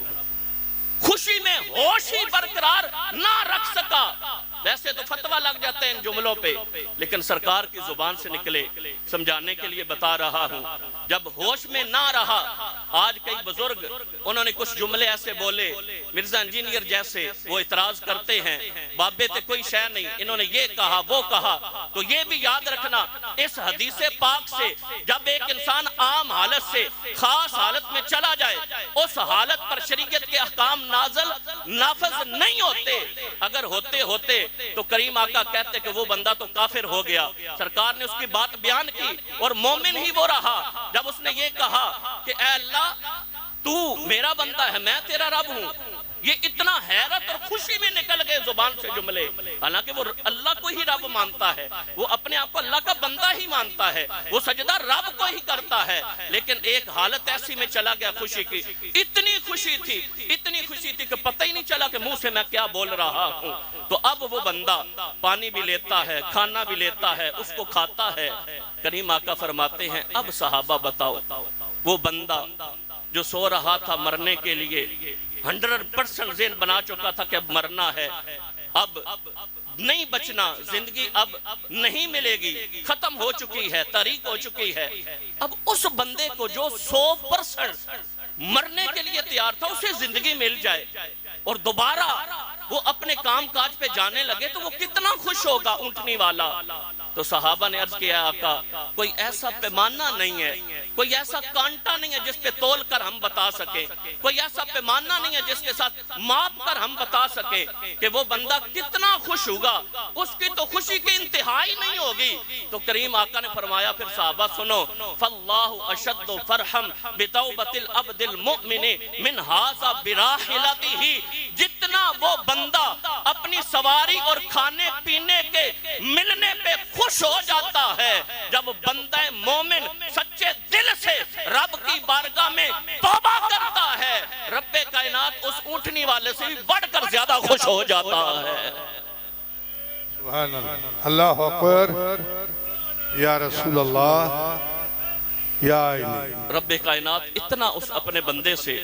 خوشی میں ہوش ہی برقرار نہ رکھ سکا۔ ویسے تو فتویٰ لگ جاتے ہیں ان جملوں پہ، لیکن سرکار کی زبان سے نکلے، سمجھانے کے لیے بتا رہا ہوں۔ جب ہوش میں نہ رہا، آج کئی بزرگ انہوں نے کچھ جملے ایسے بولے، مرزا انجینئر جیسے، وہ اعتراض کرتے ہیں بابے تے کوئی شے نہیں، انہوں نے یہ کہا وہ کہا، تو یہ بھی یاد رکھنا اس حدیث پاک سے جب ایک انسان عام حالت سے خاص حالت میں چلا جائے، اس حالت پر شریعت کے احکام نافذ نہیں ہوتے۔ اگر ہوتے تو کریم آقا کہتے کہ وہ بندہ تو کافر ہو گیا۔ سرکار نے اس کی بات بیان کی اور مومن ہی وہ رہا جب اس نے یہ کہا کہ اے اللہ تو میرا بندہ ہے، میں تیرا رب ہوں۔ یہ اتنا حیرت اور خوشی میں نکل گئے زبان سے جملے، حالانکہ وہ اللہ کو ہی رب مانتا ہے، وہ اپنے آپ کو اللہ کا بندہ ہی مانتا ہے، وہ سجدہ رب کو ہی کرتا ہے، لیکن ایک حالت ایسی میں چلا گیا خوشی کی، اتنی خوشی تھی کہ پتہ ہی نہیں چلا کہ منہ سے میں کیا بول رہا ہوں۔ تو اب وہ بندہ پانی بھی لیتا ہے، کھانا بھی لیتا ہے، اس کو کھاتا ہے۔ کریم آقا فرماتے ہیں اب صحابہ بتاؤ، وہ بندہ جو سو رہا تھا مرنے کے لیے 100% ذہن بنا چکا تھا کہ اب مرنا ہے، اب نہیں بچنا، زندگی اب نہیں ملے گی، ختم ہو چکی ہے، تاریک ہو چکی ہے، اب اس بندے کو جو 100% مرنے کے لیے تیار تھا اسے زندگی مل جائے اور دوبارہ وہ اپنے کام کاج پہ جانے لگے تو وہ کتنا خوش ہوگا اونٹنی والا۔ تو صحابہ نے عرض کیا آقا کوئی ایسا پیمانہ نہیں ہے، کوئی ایسا کانٹا نہیں ہے جس پہ تول کر ہم بتا سکیں، کوئی ایسا پیمانہ نہیں ہے جس کے ساتھ ماپ کر ہم بتا سکیں کہ وہ بندہ کتنا خوش ہوگا، اس کی تو خوشی کی انتہائی نہیں ہوگی۔ تو کریم آقا نے فرمایا پھر صحابہ سنو، فَاللَّهُ أَشَدُّ فَرْحًا بِتَوْبَةِ الْعَبْدِ الْمُؤْمِنِ مِنْ هَذَا بِرَاحِلَتِهِ، جتنا وہ بندہ اپنی سواری اور کھانے پینے کے ملنے پہ خوش ہو جاتا ہے، جب بندہ مومن سچے دل سے رب کی بارگاہ میں توبہ کرتا ہے، رب کائنات اس اونٹنی والے سے بھی بڑھ کر زیادہ خوش ہو جاتا ہے۔ سبحان اللہ، اللہ اکبر، یا رسول اللہ، یا الہی۔ رب کائنات اتنا اس اپنے بندے سے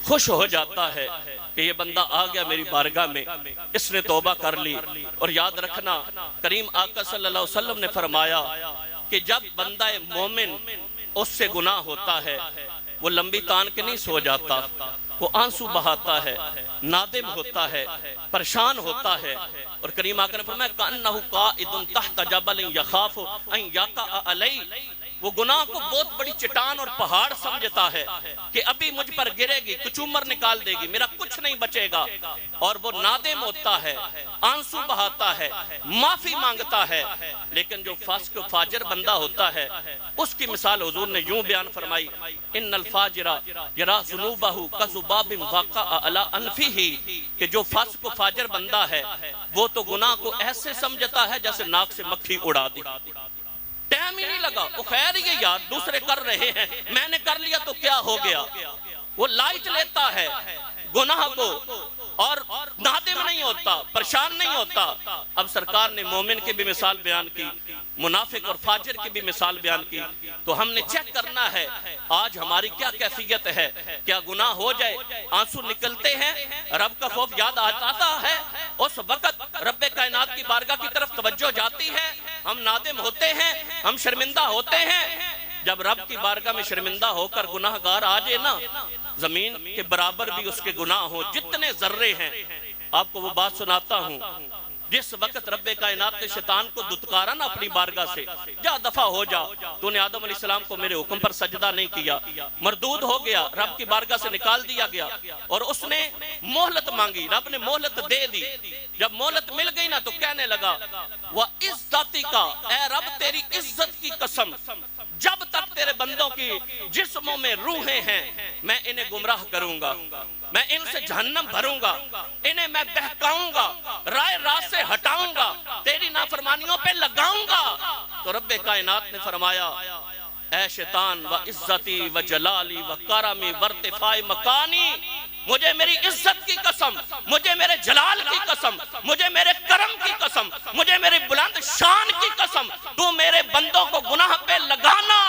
خوش ہو جاتا ہے کہ یہ بندہ آ گیا میری بارگاہ میں، اس نے توبہ کر لی۔ اور یاد رکھنا کریم آقا صلی اللہ علیہ وسلم نے فرمایا کہ جب بندہ مومن اس سے گناہ ہوتا ہے وہ لمبی تان کے نہیں سو جاتا، وہ آنسو بہاتا ہے، نادم ہوتا ہے، پریشان ہوتا ہے۔ اور کریم آقا نے فرمایا کَأَنَّهُ قَائِدٌ تَحْتَ جَبَلٍ يَخَافُ أَن يَقَعَ عَلَيْهِ، وہ گناہ کو بہت بڑی چٹان اور پہاڑ سمجھتا ہے کہ ابھی مجھ پر گرے گی، کچومر نکال دے گی، میرا کچھ نہیں بچے گا، اور وہ نادم ہوتا ہے، آنسو بہاتا ہے، معافی مانگتا ہے۔ لیکن جو فاسق و فاجر بندہ ہوتا ہے اس کی مثال حضور نے یوں بیان فرمائی، ان الفاجر یرا ذنوبہ کذباب وقع علی انفہ، کہ جو فاسق و فاجر بندہ ہے وہ تو گناہ کو ایسے سمجھتا ہے جیسے ناک سے مکھی اڑا دی، ٹائم ہی نہیں لگا، وہ خیر ہی ہے یار، دوسرے کر رہے ہیں، میں نے کر لیا تو کیا ہو گیا، وہ لائٹ لیتا ہے گناہ کو اور نادم نہیں ہوتا، پریشان نہیں ہوتا۔ اب سرکار نے مومن کی بھی مثال بیان کی، منافق اور فاجر کی بھی مثال بیان کی، تو ہم نے چیک کرنا ہے آج ہماری کیا کیفیت ہے، کیا گناہ ہو جائے آنسو نکلتے ہیں، رب کا خوف یاد آتا ہے، اس وقت رب کائنات کی بارگاہ کی طرف توجہ جاتی ہے، ہم نادم ہوتے ہیں، ہم شرمندہ ہوتے ہیں۔ جب رب کی بارگاہ میں شرمندہ ہو کر گناہ گار آ جائے نا، زمین کے برابر بھی اس کے گناہ ہوں، جتنے ذرے ہیں۔ آپ کو وہ بات سناتا ہوں، جس وقت رب کائنات نے شیطان کو دتکارا نا اپنی بارگاہ سے، جا دفع ہو جا، تو نے آدم علیہ السلام کو میرے حکم پر سجدہ نہیں کیا، مردود ہو گیا، رب کی بارگاہ سے نکال دیا گیا، اور اس نے مہلت مانگی، رب نے مہلت دے دی۔ جب مہلت مل گئی نا تو کہنے لگا وَعِزَّتِ کا، اے رب تیری عزت کی قسم، جب تک تیرے بندوں کی جسموں میں روحیں ہیں میں انہیں گمراہ کروں گا، میں ان سے جہنم بھروں گا، انہیں میں بہکاؤں گا، رائے راہ سے ہٹاؤں گا، تیری نافرمانیوں پہ لگاؤں گا۔ تو رب کائنات نے فرمایا اے شیطان وعزتی وجلالی وکرمی وارتفاع مکانی، مجھے میری عزت کی قسم، مجھے میرے جلال کی قسم، مجھے میرے کرم کی قسم، مجھے میری بلند شان کی قسم، تو میرے بندوں کو گناہ پہ لگانا۔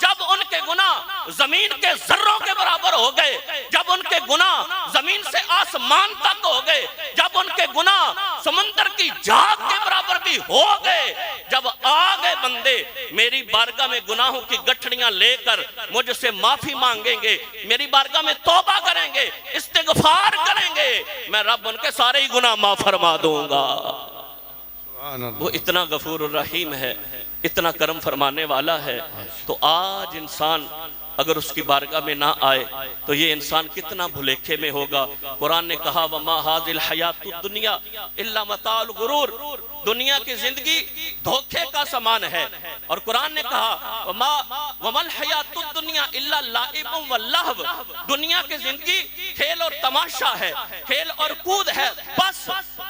جب ان کے گناہ زمین کے ذروں کے برابر ہو گئے، جب ان کے گناہ زمین سے آسمان تک ہو گئے، جب ان کے گناہ سمندر کی جھاگ کے برابر بھی ہو گئے، جب آگے بندے میری بارگاہ میں گناہوں کی گٹھڑیاں لے کر مجھ سے معافی مانگیں گے، میری بارگاہ میں توبہ کریں گے، استغفار کریں گے، میں رب ان کے سارے ہی گناہ معاف فرما دوں گا۔ وہ اتنا غفور الرحیم ہے، اتنا کرم فرمانے والا ہے۔ تو آج انسان اگر اس کی بارگاہ میں نہ آئے تو یہ انسان کتنا بھلیکھے میں ہوگا۔ قرآن نے کہا وَمَا هَذِهِ الْحَيَاةُ الدُّنْيَا إِلَّا مَتَاعُ الْغُرُورِ، دنیا کی زندگی دھوکے کا سامان ہے۔ اور قرآن نے کہا وَمَا الْحَيَاةُ الدُّنْيَا إِلَّا لَعِبٌ وَلَّهْوٌ، دنیا کی زندگی کھیل اور تماشا ہے، کھیل اور کود ہے بس۔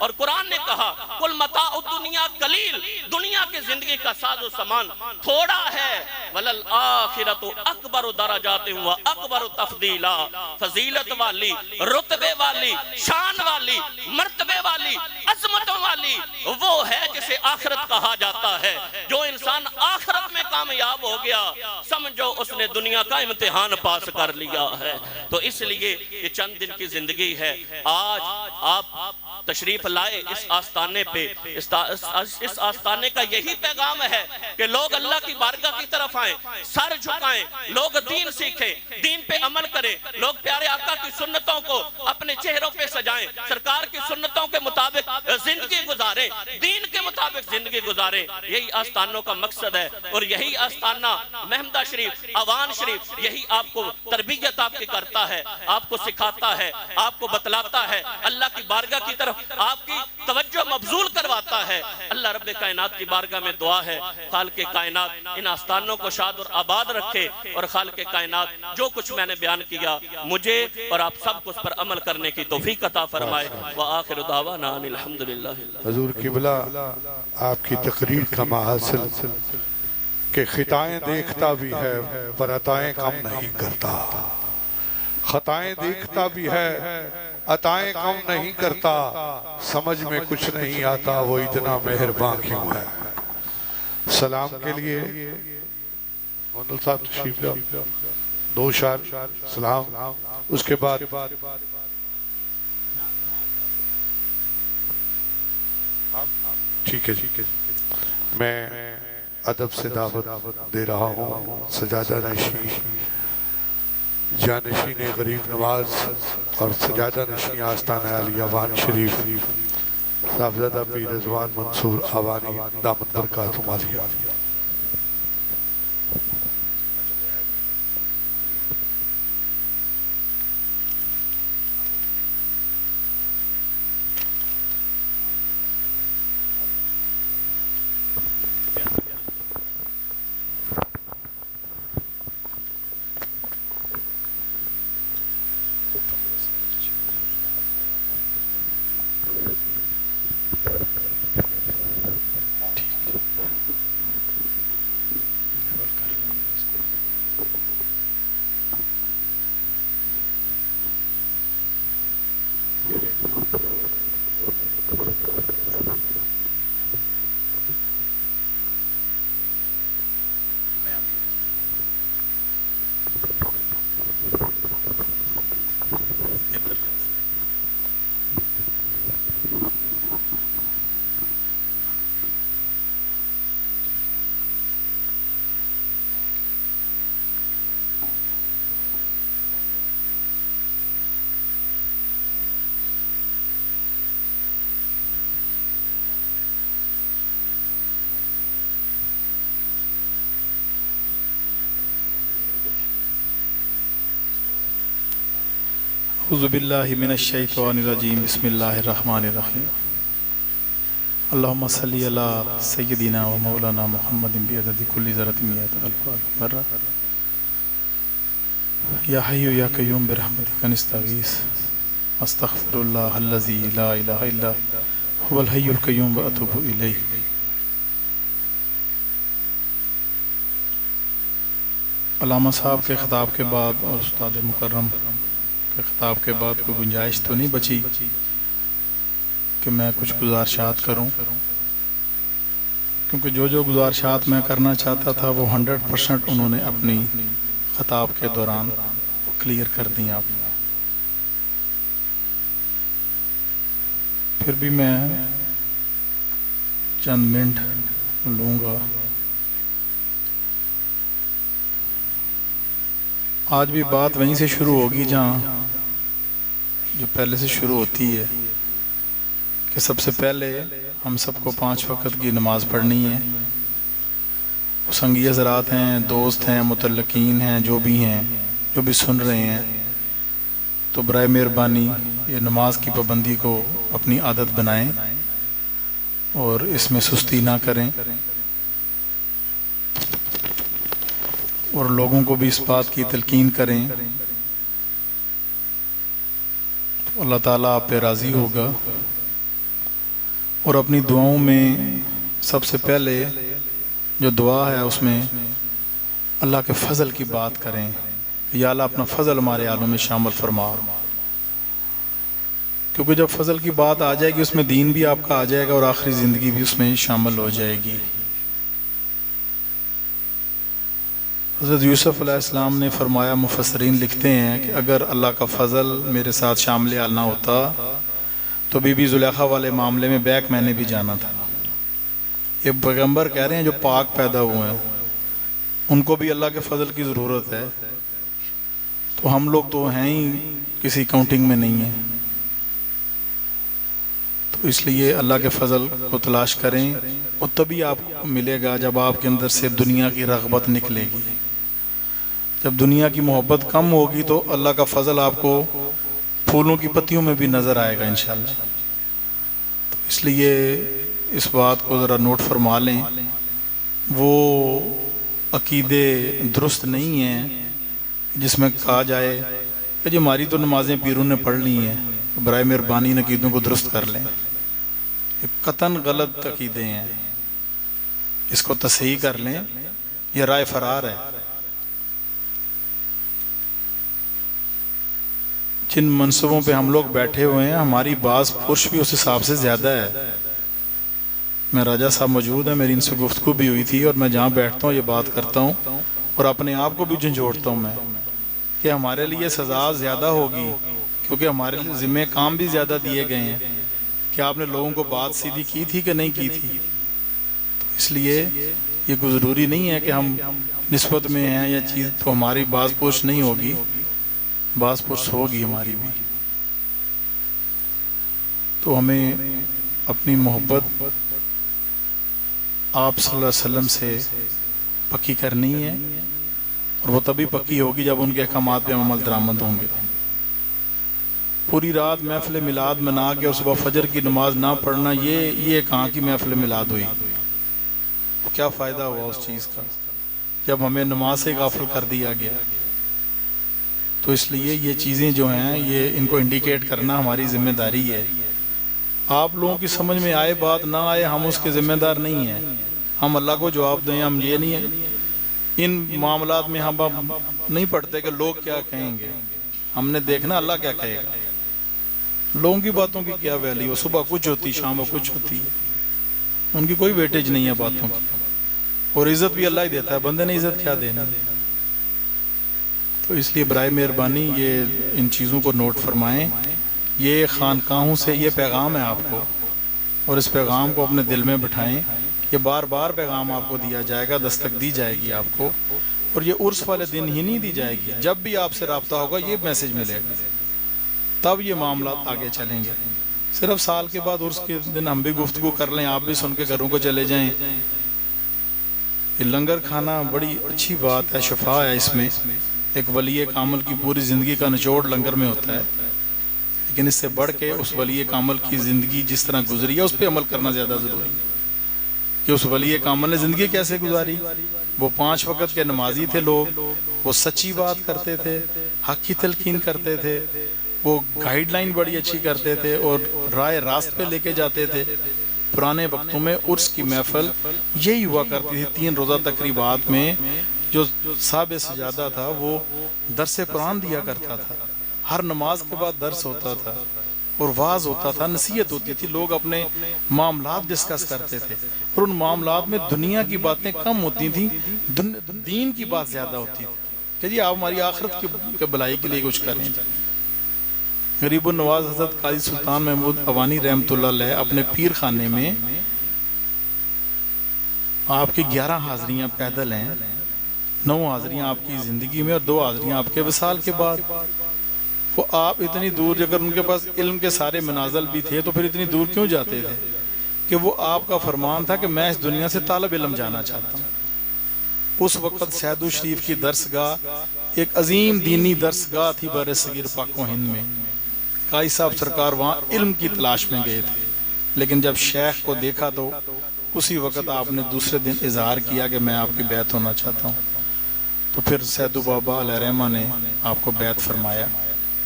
اور قرآن نے کہا قُلْ مَتَاعُ الدُّنْيَا قَلِيلٌ، دنیا کی زندگی کا ساز و سامان تھوڑا ہے، وَلَلْآخِرَةُ أَكْبَرُ درجات ہوا اکبر تفضیلا، فضیلت والی، رتبے والی، شان والی، مرتبے والی، عظمت والی وہ ہے جسے آخرت کہا جاتا ہے۔ جو انسان آخرت میں کامیاب ہو گیا سمجھو اس نے دنیا کا امتحان پاس کر لیا ہے۔ تو اس لیے یہ چند دن کی زندگی ہے۔ آج آپ تشریف لائے اس آستانے پہ، اس آستانے کا یہی پیغام ہے کہ لوگ اللہ کی بارگاہ کی طرف آئیں، سر جھکائیں، لوگ دین سیکھیں، دین پہ عمل کریں، لوگ پیارے آقا کی سنتوں کو اپنے چہروں پہ سجائیں، سرکار کی سنتوں کے مطابق زندگی گزاریں، دین کے مطابق زندگی گزاریں۔ یہی آستانوں کا مقصد ہے، اور یہی آستانہ محمدہ شریف، اوان شریف، یہی آپ کو تربیت آپ کی کرتا ہے، آپ کو سکھاتا ہے، آپ کو بتلاتا ہے، اللہ کی بارگاہ کی طرف آپ کی توجہ مبذول کرواتا ہے۔ اللہ رب کائنات کی بارگاہ میں دعا ہے خالق کائنات ان آستانوں کو شاد اور آباد رکھے، اور خالق کائنات جو کچھ میں نے بیان کیا مجھے اور آپ سب کو اس پر عمل کرنے کی توفیق عطا فرمائے۔ وآخر دعوانا ان الحمدللہ۔ حضور قبلہ آپ کی تقریر کا محاصل کہ خطائیں دیکھتا بھی ہے پر عطائیں کم نہیں کرتا، خطائیں دیکھتا بھی ہے عطائیں کم نہیں کرتا، سمجھ میں کچھ نہیں آتا وہ اتنا مہربان کیوں ہے۔ سلام کے لیے مندل صاحب تشریف لاؤ، دو شعر سلام، اس کے بعد ٹھیک ہے جی، میں ادب سے دعوت دے رہا ہوں سجادہ نشین، جانشین غریب نواز اور سجادہ نشین آستانہ علی اوان شریف صاحبزادہ پیر رضوان منصور اوانی دامت برکاتہم علیہ۔ اعوذ باللہ من الشیطان الرجیم بسم اللہ الرحمن الرحیم اللہم صلی علی سیدنا و مولانا محمد بعدد کل ذرۃ مئۃ الف مرہ یا حی یا قیوم برحمتک نستغیث استغفر اللہ الذی لا الہ الا هو الحی القیوم واتوب الیہ۔ علامہ صاحب کے خطاب کے بعد اور استاد مکرم کے خطاب کے بعد کوئی گنجائش تو نہیں بچی کہ میں کچھ گزارشات کروں، کیونکہ جو گزارشات میں کرنا چاہتا تھا وہ 100% انہوں نے اپنی خطاب کے دوران کلیئر کر دیں۔ آپ پھر بھی میں چند منٹ لوں گا۔ آج بھی بات وہیں سے شروع ہوگی جہاں جو پہلے سے شروع ہوتی ہے کہ سب سے پہلے ہم سب کو 5 وقت کی نماز پڑھنی ہے۔ سنگی حضرات ہیں، دوست ہیں، متعلقین ہیں، جو بھی سن رہے ہیں، تو برائے مہربانی یہ نماز کی پابندی کو اپنی عادت بنائیں اور اس میں سستی نہ کریں، اور لوگوں کو بھی اس بات کی تلقین کریں تو اللہ تعالیٰ آپ پہ راضی ہوگا۔ اور اپنی دعاؤں میں سب سے پہلے جو دعا ہے اس میں اللہ کے فضل کی بات کریں، یا اللہ اپنا فضل ہمارے عالم میں شامل فرما، کیونکہ جب فضل کی بات آ جائے گی اس میں دین بھی آپ کا آ جائے گا اور آخری زندگی بھی اس میں شامل ہو جائے گی۔ حضرت یوسف علیہ السلام نے فرمایا، مفسرین لکھتے ہیں کہ اگر اللہ کا فضل میرے ساتھ شامل نہ ہوتا تو بی بی زلیخا والے معاملے میں بیک میں نے بھی جانا تھا۔ یہ پیغمبر کہہ رہے ہیں جو پاک پیدا ہوئے ہیں، ان کو بھی اللہ کے فضل کی ضرورت ہے، تو ہم لوگ تو ہیں ہی کسی کاؤنٹنگ میں نہیں ہیں۔ تو اس لیے اللہ کے فضل کو تلاش کریں، اور تبھی آپ کو ملے گا جب آپ کے اندر سے دنیا کی رغبت نکلے گی۔ جب دنیا کی محبت کم ہوگی تو اللہ کا فضل آپ کو پھولوں کی پتیوں میں بھی نظر آئے گا انشاءاللہ۔ تو اس لیے اس بات کو ذرا نوٹ فرما لیں، وہ عقیدے درست نہیں ہیں جس میں کہا جائے کہ جی ہماری تو نمازیں پیروں نے پڑھ لی ہیں، برائے مہربانی عقیدوں کو درست کر لیں۔ یہ قطعاً غلط عقیدے ہیں، اس کو تصحیح کر لیں، یہ رائے فرار ہے۔ جن منصبوں پہ ہم لوگ بیٹھے ہوئے ہیں ہماری بعض پرش بھی اس حساب سے زیادہ ہے۔ میں راجہ صاحب موجود ہیں، میری ان سے گفتگو بھی ہوئی تھی، اور میں جہاں بیٹھتا ہوں یہ بات کرتا ہوں اور اپنے آپ کو بھی جھنجھوڑتا ہوں میں کہ ہمارے لیے سزا زیادہ ہوگی، کیونکہ ہمارے لیے ذمہ کام بھی زیادہ دیے گئے ہیں کہ آپ نے لوگوں کو بات سیدھی کی تھی کہ نہیں کی تھی۔ تو اس لیے یہ کوئی ضروری نہیں ہے کہ ہم نسبت میں ہیں یا چیز تو ہماری بعض پوش نہیں ہوگی، بعض پوش ہوگی ہماری بھی۔ تو ہمیں اپنی محبت آپ صلی اللہ علیہ وسلم سے پکی کرنی ہے، اور وہ تبھی پکی ہوگی جب ان کے احکامات پہ عمل درآمد ہوں گے۔ پوری رات محفل میلاد منا کے اور صبح فجر کی نماز نہ پڑھنا، یہ کہاں کی محفل میلاد ہوئی؟ کیا فائدہ ہوا اس چیز کا جب ہمیں نماز سے غافل کر دیا گیا؟ تو اس لیے یہ چیزیں جو ہیں یہ ان کو انڈیکیٹ کرنا ہماری ذمہ داری ہے۔ آپ لوگوں کی سمجھ میں آئے بات نہ آئے، ہم اس کے ذمہ دار نہیں ہیں، ہم اللہ کو جواب دیں۔ ہم یہ نہیں ہے ان معاملات میں ہم نہیں پڑھتے کہ لوگ کیا کہیں گے، ہم نے دیکھنا اللہ کیا کہے گا۔ لوگوں کی باتوں کی کیا ویلیو، صبح کچھ ہوتی شام کو کچھ ہوتی ہے، ان کی کوئی ویٹیج نہیں ہے باتوں کی، اور عزت بھی اللہ ہی دیتا ہے، بندے نے عزت کیا دینا۔ تو اس لیے برائے مہربانی یہ ان چیزوں کو نوٹ فرمائیں۔ یہ خانقاہوں سے یہ پیغام ہے آپ کو، اور اس پیغام کو اپنے دل میں بٹھائیں۔ یہ بار بار پیغام آپ کو دیا جائے گا، دستک دی جائے گی آپ کو، اور یہ عرس والے دن ہی نہیں دی جائے گی، جب بھی آپ سے رابطہ ہوگا یہ میسج ملے گا، تب یہ معاملات آگے چلیں گے۔ صرف سال کے بعد عرس کے دن ہم بھی گفتگو کر لیں، آپ بھی سن کے گھروں کو چلے جائیں۔ یہ لنگر کھانا بڑی اچھی بات ہے، شفا ہے اس میں۔ ایک ولی کامل کی پوری زندگی کا نچوڑ لنگر میں ہوتا ہے، لیکن اس سے بڑھ کے اس ولی کامل کی زندگی جس طرح گزری ہے اس پہ عمل کرنا زیادہ ضروری ہے کہ اس ولی کامل نے زندگی کیسے گزاری. وہ 5 وقت کے نمازی تھے لوگ, وہ سچی بات کرتے تھے, حق کی تلقین کرتے تھے, وہ گائیڈ لائن بڑی اچھی کرتے تھے اور رائے راست پہ لے کے جاتے تھے. پرانے وقتوں میں عرس کی محفل یہی ہوا کرتی تھی. 3 روزہ تقریبات میں جو صاحب سجادہ تھا وہ درس قرآن دیا کرتا تھا. ہر نماز کے بعد درس ہوتا تھا اور واعظ ہوتا تھا, نصیحت ہوتی تھی, لوگ اپنے معاملات ڈسکس کرتے تھے اور ان معاملات میں دنیا کی باتیں کم ہوتی تھیں, دین کی بات زیادہ ہوتی تھی کہ جی آپ ہماری آخرت کی بھلائی کے لیے کچھ کریں. غریب النواز حضرت قاضی سلطان محمود اوانی رحمۃ اللہ علیہ اپنے پیر خانے میں آپ کی 11 حاضریاں پیدل ہیں, 9 حاضریاں آپ کی زندگی میں اور 2 حاضریاں آپ کے وصال کے بعد. وہ آپ اتنی دور, اگر ان کے پاس علم کے سارے منازل بھی تھے تو پھر اتنی دور کیوں جاتے تھے کہ وہ آپ کا فرمان تھا کہ میں اس دنیا سے طالب علم جانا چاہتا ہوں. اس وقت سیدو شریف کی درسگاہ ایک عظیم دینی درسگاہ تھی بر صغیر پاک و ہند میں. قاضی صاحب سرکار وہاں علم کی تلاش میں گئے تھے, لیکن جب شیخ کو دیکھا تو اسی وقت آپ نے دوسرے دن اظہار کیا کہ میں آپ کی بیعت ہونا چاہتا ہوں. تو پھر سیدو بابا علیہ رحمہ نے آپ کو بیعت فرمایا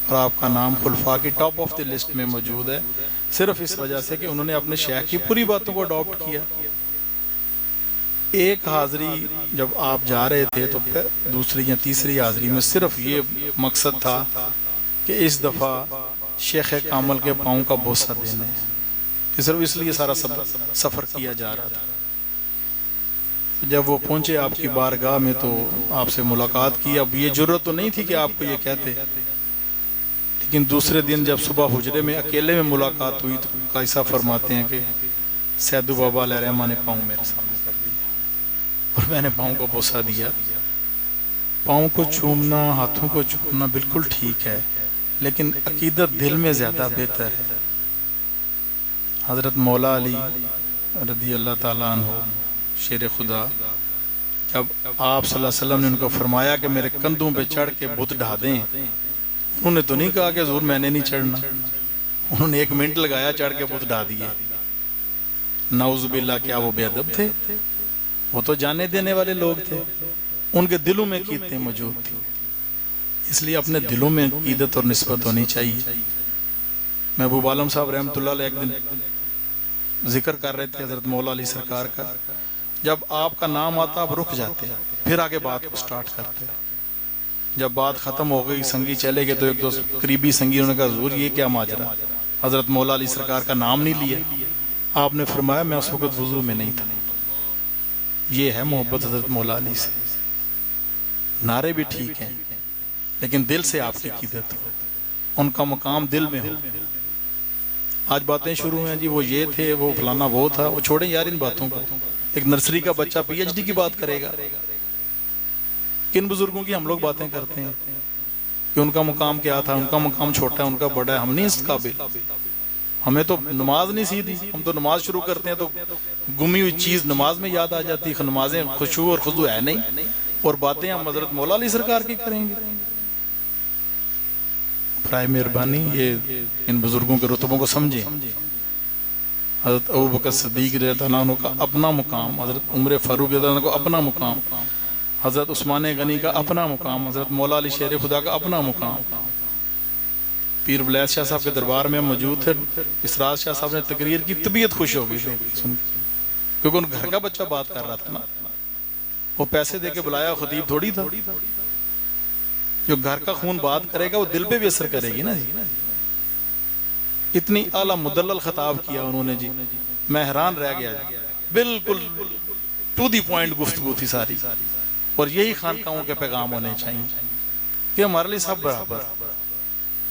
اور آپ کا نام خلفاء کی ٹاپ آف دی لسٹ میں موجود ہے, صرف اس وجہ سے کہ انہوں نے اپنے شیخ کی پوری باتوں کو اڈاپٹ کیا. ایک حاضری جب آپ جا رہے تھے تو دوسری یا تیسری حاضری میں صرف یہ مقصد تھا کہ اس دفعہ شیخ کامل کے پاؤں کا بوسہ دینا ہے, کہ صرف اس لیے سارا سفر کیا جا رہا تھا. جب وہ پہنچے آپ کی بارگاہ میں تو آپ سے ملاقات کی. اب یہ جرت تو نہیں تھی کہ آپ کو یہ کہتے, لیکن دوسرے دن جب صبح حجرے میں اکیلے میں ملاقات ہوئی تو قاضی صاحب فرماتے ہیں کہ سیدو بابا علیہ رحمہ نے پاؤں میرے سامنے کر دیا اور میں نے پاؤں کو بوسہ دیا. پاؤں کو چومنا, ہاتھوں کو چومنا بالکل ٹھیک ہے, لیکن عقیدت دل میں زیادہ بہتر ہے. حضرت مولا علی رضی اللہ تعالیٰ عنہ شیر خدا, جب آپ صلی اللہ علیہ وسلم نے ان کو فرمایا کہ میرے کندھوں پہ چڑھ کے بت ڈھا دیں, انہوں نے تو نہیں کہا کہ حضور میں نے نہیں چڑھنا, انہوں نے 1 منٹ لگایا, چڑھ کے بت ڈھا دیے. نعوذ باللہ, کیا وہ بے ادب تھے؟ وہ تو جانے دینے والے لوگ تھے, ان کے دلوں میں عقیدتیں موجود تھیں. اس لیے اپنے دلوں میں عقیدت اور نسبت ہونی چاہیے. محبوب عالم صاحب رحمۃ اللہ علیہ ایک دن ذکر کر رہے تھے حضرت مولا علی سرکار کا. جب آپ کا نام آتا آپ رک جاتے, پھر آگے بات کو سٹارٹ کرتے. جب بات ختم ہو گئی, سنگی چلے گئے, تو ایک دو قریبی سنگی انہوں نے کہا حضور یہ کیا ماجرا, حضرت مولا علی سرکار کا نام نہیں لیا. آپ نے فرمایا میں اس وقت وضو میں نہیں تھا. یہ ہے محبت حضرت مولا علی سے. نعرے بھی ٹھیک ہیں لیکن دل سے آپ کی عقیدت ہو, ان کا مقام دل میں ہو. آج باتیں شروع ہیں جی وہ یہ تھے, وہ فلانا وہ تھا, وہ چھوڑیں یار ان باتوں کو. ایک نرسری کا بچہ پی ایچ ڈی کی بات کرے گا. کن بزرگوں کی ہم لوگ باتیں کرتے ہیں کہ ان کا مقام کیا تھا, ان کا مقام چھوٹا ہے, ان کا بڑا ہے. ہم نہیں اس قابل. ہمیں تو نماز نہیں سیدھی, ہم تو نماز شروع کرتے ہیں تو گمی ہوئی چیز نماز میں یاد آ جاتی. نمازیں خشوع اور خضوع ہے نہیں, اور باتیں ہم حضرت مولا علی سرکار کی کریں گے. برائے مہربانی یہ ان بزرگوں کے رتبوں کو سمجھیں. حضرت ابوبکر صدیق رضی اللہ عنہ کا اپنا مقام, حضرت عمر فاروق رضی اللہ عنہ کا اپنا مقام, حضرت عثمان غنی کا اپنا مقام, حضرت مولا علی شیر خدا کا اپنا مقام. پیر ولید شاہ صاحب کے دربار میں موجود تھے. اسرار شاہ صاحب نے تقریر کی, طبیعت خوش ہو گئی کیونکہ ان گھر کا بچہ بات کر رہا تھا نا. وہ پیسے دے کے بلایا خطیب تھوڑی تھا. جو گھر کا خون بات کرے گا وہ دل پہ بھی اثر کرے گی نا جی. اتنی اعلیٰ مدلل خطاب کیا انہوں نے جی, میں حیران رہ گیا جی. بالکل ٹو دی پوائنٹ گفتگو تھی ساری. اور یہی خانقاہوں کے پیغام ہونے چاہیے کہ ہمارے لیے سب برابر,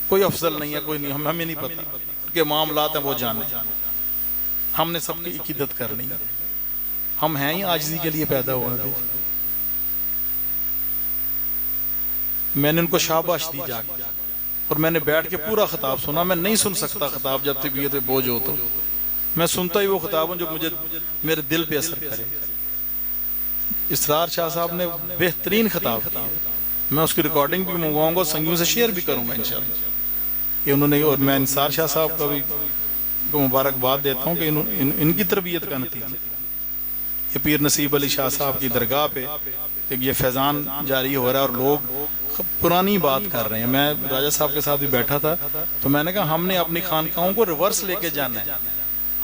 کوئی افضل نہیں ہے, کوئی نہیں, ہمیں نہیں پتا کہ معاملات ہیں وہ جانے. ہم نے سب کی عقیدت کرنی. ہم ہیں ہی عاجزی کے لیے پیدا ہوا ہے. میں نے ان کو شاباش دی جا کے, اور میں نے بیٹھ کے پورا خطاب سنا. میں نہیں سن سکتا خطاب جب طبیعت پہ بوجھ ہو, تو میں سنتا ہی وہ خطاب ہوں جو مجھے میرے دل پہ اثر کرے. اسرار شاہ صاحب نے بہترین خطاب کیا, میں اس کی ریکارڈنگ بھی منگواؤں گا, سنگیوں سے شیئر بھی کروں گا انشاءاللہ. کہ انہوں نے، اور میں انصار شاہ صاحب کا بھی کو مبارکباد دیتا ہوں کہ ان کی تربیت کا نتیجہ یہ پیر نصیب علی شاہ صاحب کی درگاہ پہ ایک یہ فیضان جاری ہو رہا ہے اور لوگ پرانی بات کر رہے ہیں. میں راجہ صاحب کے ساتھ بھی بیٹھا تھا تو میں نے کہا ہم نے اپنی خانقاہوں کو ریورس لے کے جانا ہے,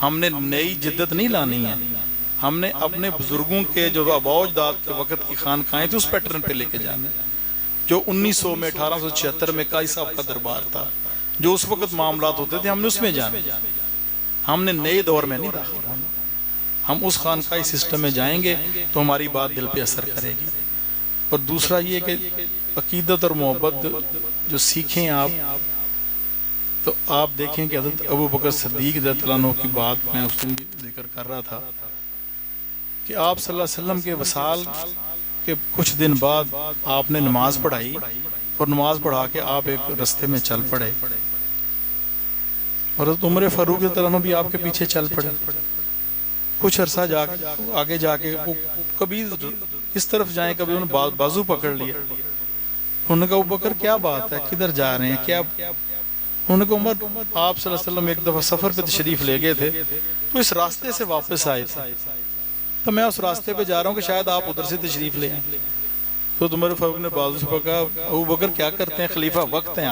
ہم نے نئی جدت نہیں لانی ہے, ہم نے اپنے بزرگوں کے جو آباء و اجداد کے وقت کی خانقاہیں تھیں اس پیٹرن پہ لے کے جانا ہے, جو 1900 میں 1876 میں قاضی صاحب کا دربار تھا, جو اس وقت معاملات ہوتے تھے ہم نے اس میں جانا, ہم نے نئے دور میں نہیں داخل ہونا, ہم اس خانقاہی سسٹم میں جائیں گے تو ہماری بات دل پہ اثر کرے گی. اور دوسرا یہ کہ عقیدت اور محبت جو سیکھیں آپ, تو آپ دیکھیں کہ حضرت ابو بکر صدیق رضی اللہ عنہ کی بات میں اس دن ذکر کر رہا تھا کہ آپ صلی اللہ علیہ وسلم کے وصال کے کچھ دن بعد آپ نے نماز پڑھائی اور نماز پڑھا کے آپ ایک رستے میں چل پڑے, اور حضرت عمر فاروق رضی اللہ عنہ بھی آپ کے پیچھے چل پڑے. کچھ عرصہ آگے جا کے وہ کبھی اس طرف جائیں, کبھی انہوں نے بازو پکڑ لیا, انہوں نے کہا ابو بکر کیا بات ہے, کدھر جا رہے ہیں, کیا؟ انہوں نے کہا عمر آپ صلی اللہ علیہ وسلم ایک دفعہ سفر پہ تشریف لے گئے تھے تو اس راستے سے واپس آئے تھے, تو میں اس راستے پہ جا رہا ہوں کہ شاید آپ ادھر سے تشریف لے آئیں. تو عمر فاروق نے بازو سے پکڑا, ابو بکر کیا کرتے ہیں, خلیفہ وقت ہیں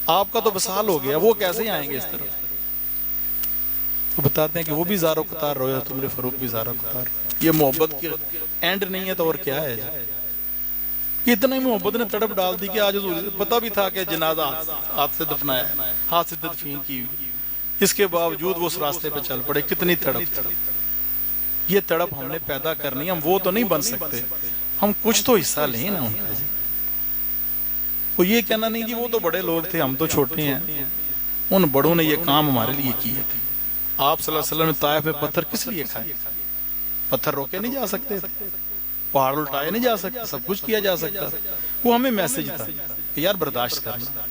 آپ کا تو وصال ہو گیا, وہ کیسے آئیں گے اس طرف؟ تو بتاتے ہیں کہ وہ بھی زارو قطار رویا, عمر فاروق بھی زارو قطار رویا. یہ محبت کی اینڈ نہیں ہے تو اور کیا ہے؟ اتنا ہی محبت نے تڑپ ڈال دی کہ آج پتہ بھی تھا کہ جنازہ ہاتھ سے دفنایا ہے, ہاتھ سے تدفین کی ہوئی, اس کے باوجود وہ اس راستے پہ چل پڑے. کتنی تڑپ, یہ تڑپ ہم نے پیدا کرنی ہے. ہم وہ تو نہیں بن سکتے, ہم کچھ تو حصہ لیں نا ان کا. وہ یہ کہنا نہیں کہ وہ تو بڑے لوگ تھے ہم تو چھوٹے ہیں, ان بڑوں نے یہ کام ہمارے لیے کیے تھے. آپ صلی اللہ علیہ وسلم نے طائف میں پتھر کس لیے کھائے؟ پتھر روکے نہیں جا سکتے, پہاڑ اٹھائے نہیں جا سکتے, سب کچھ کیا جا سکتا. وہ ہمیں میسج تھا کہ یار برداشت کرنا,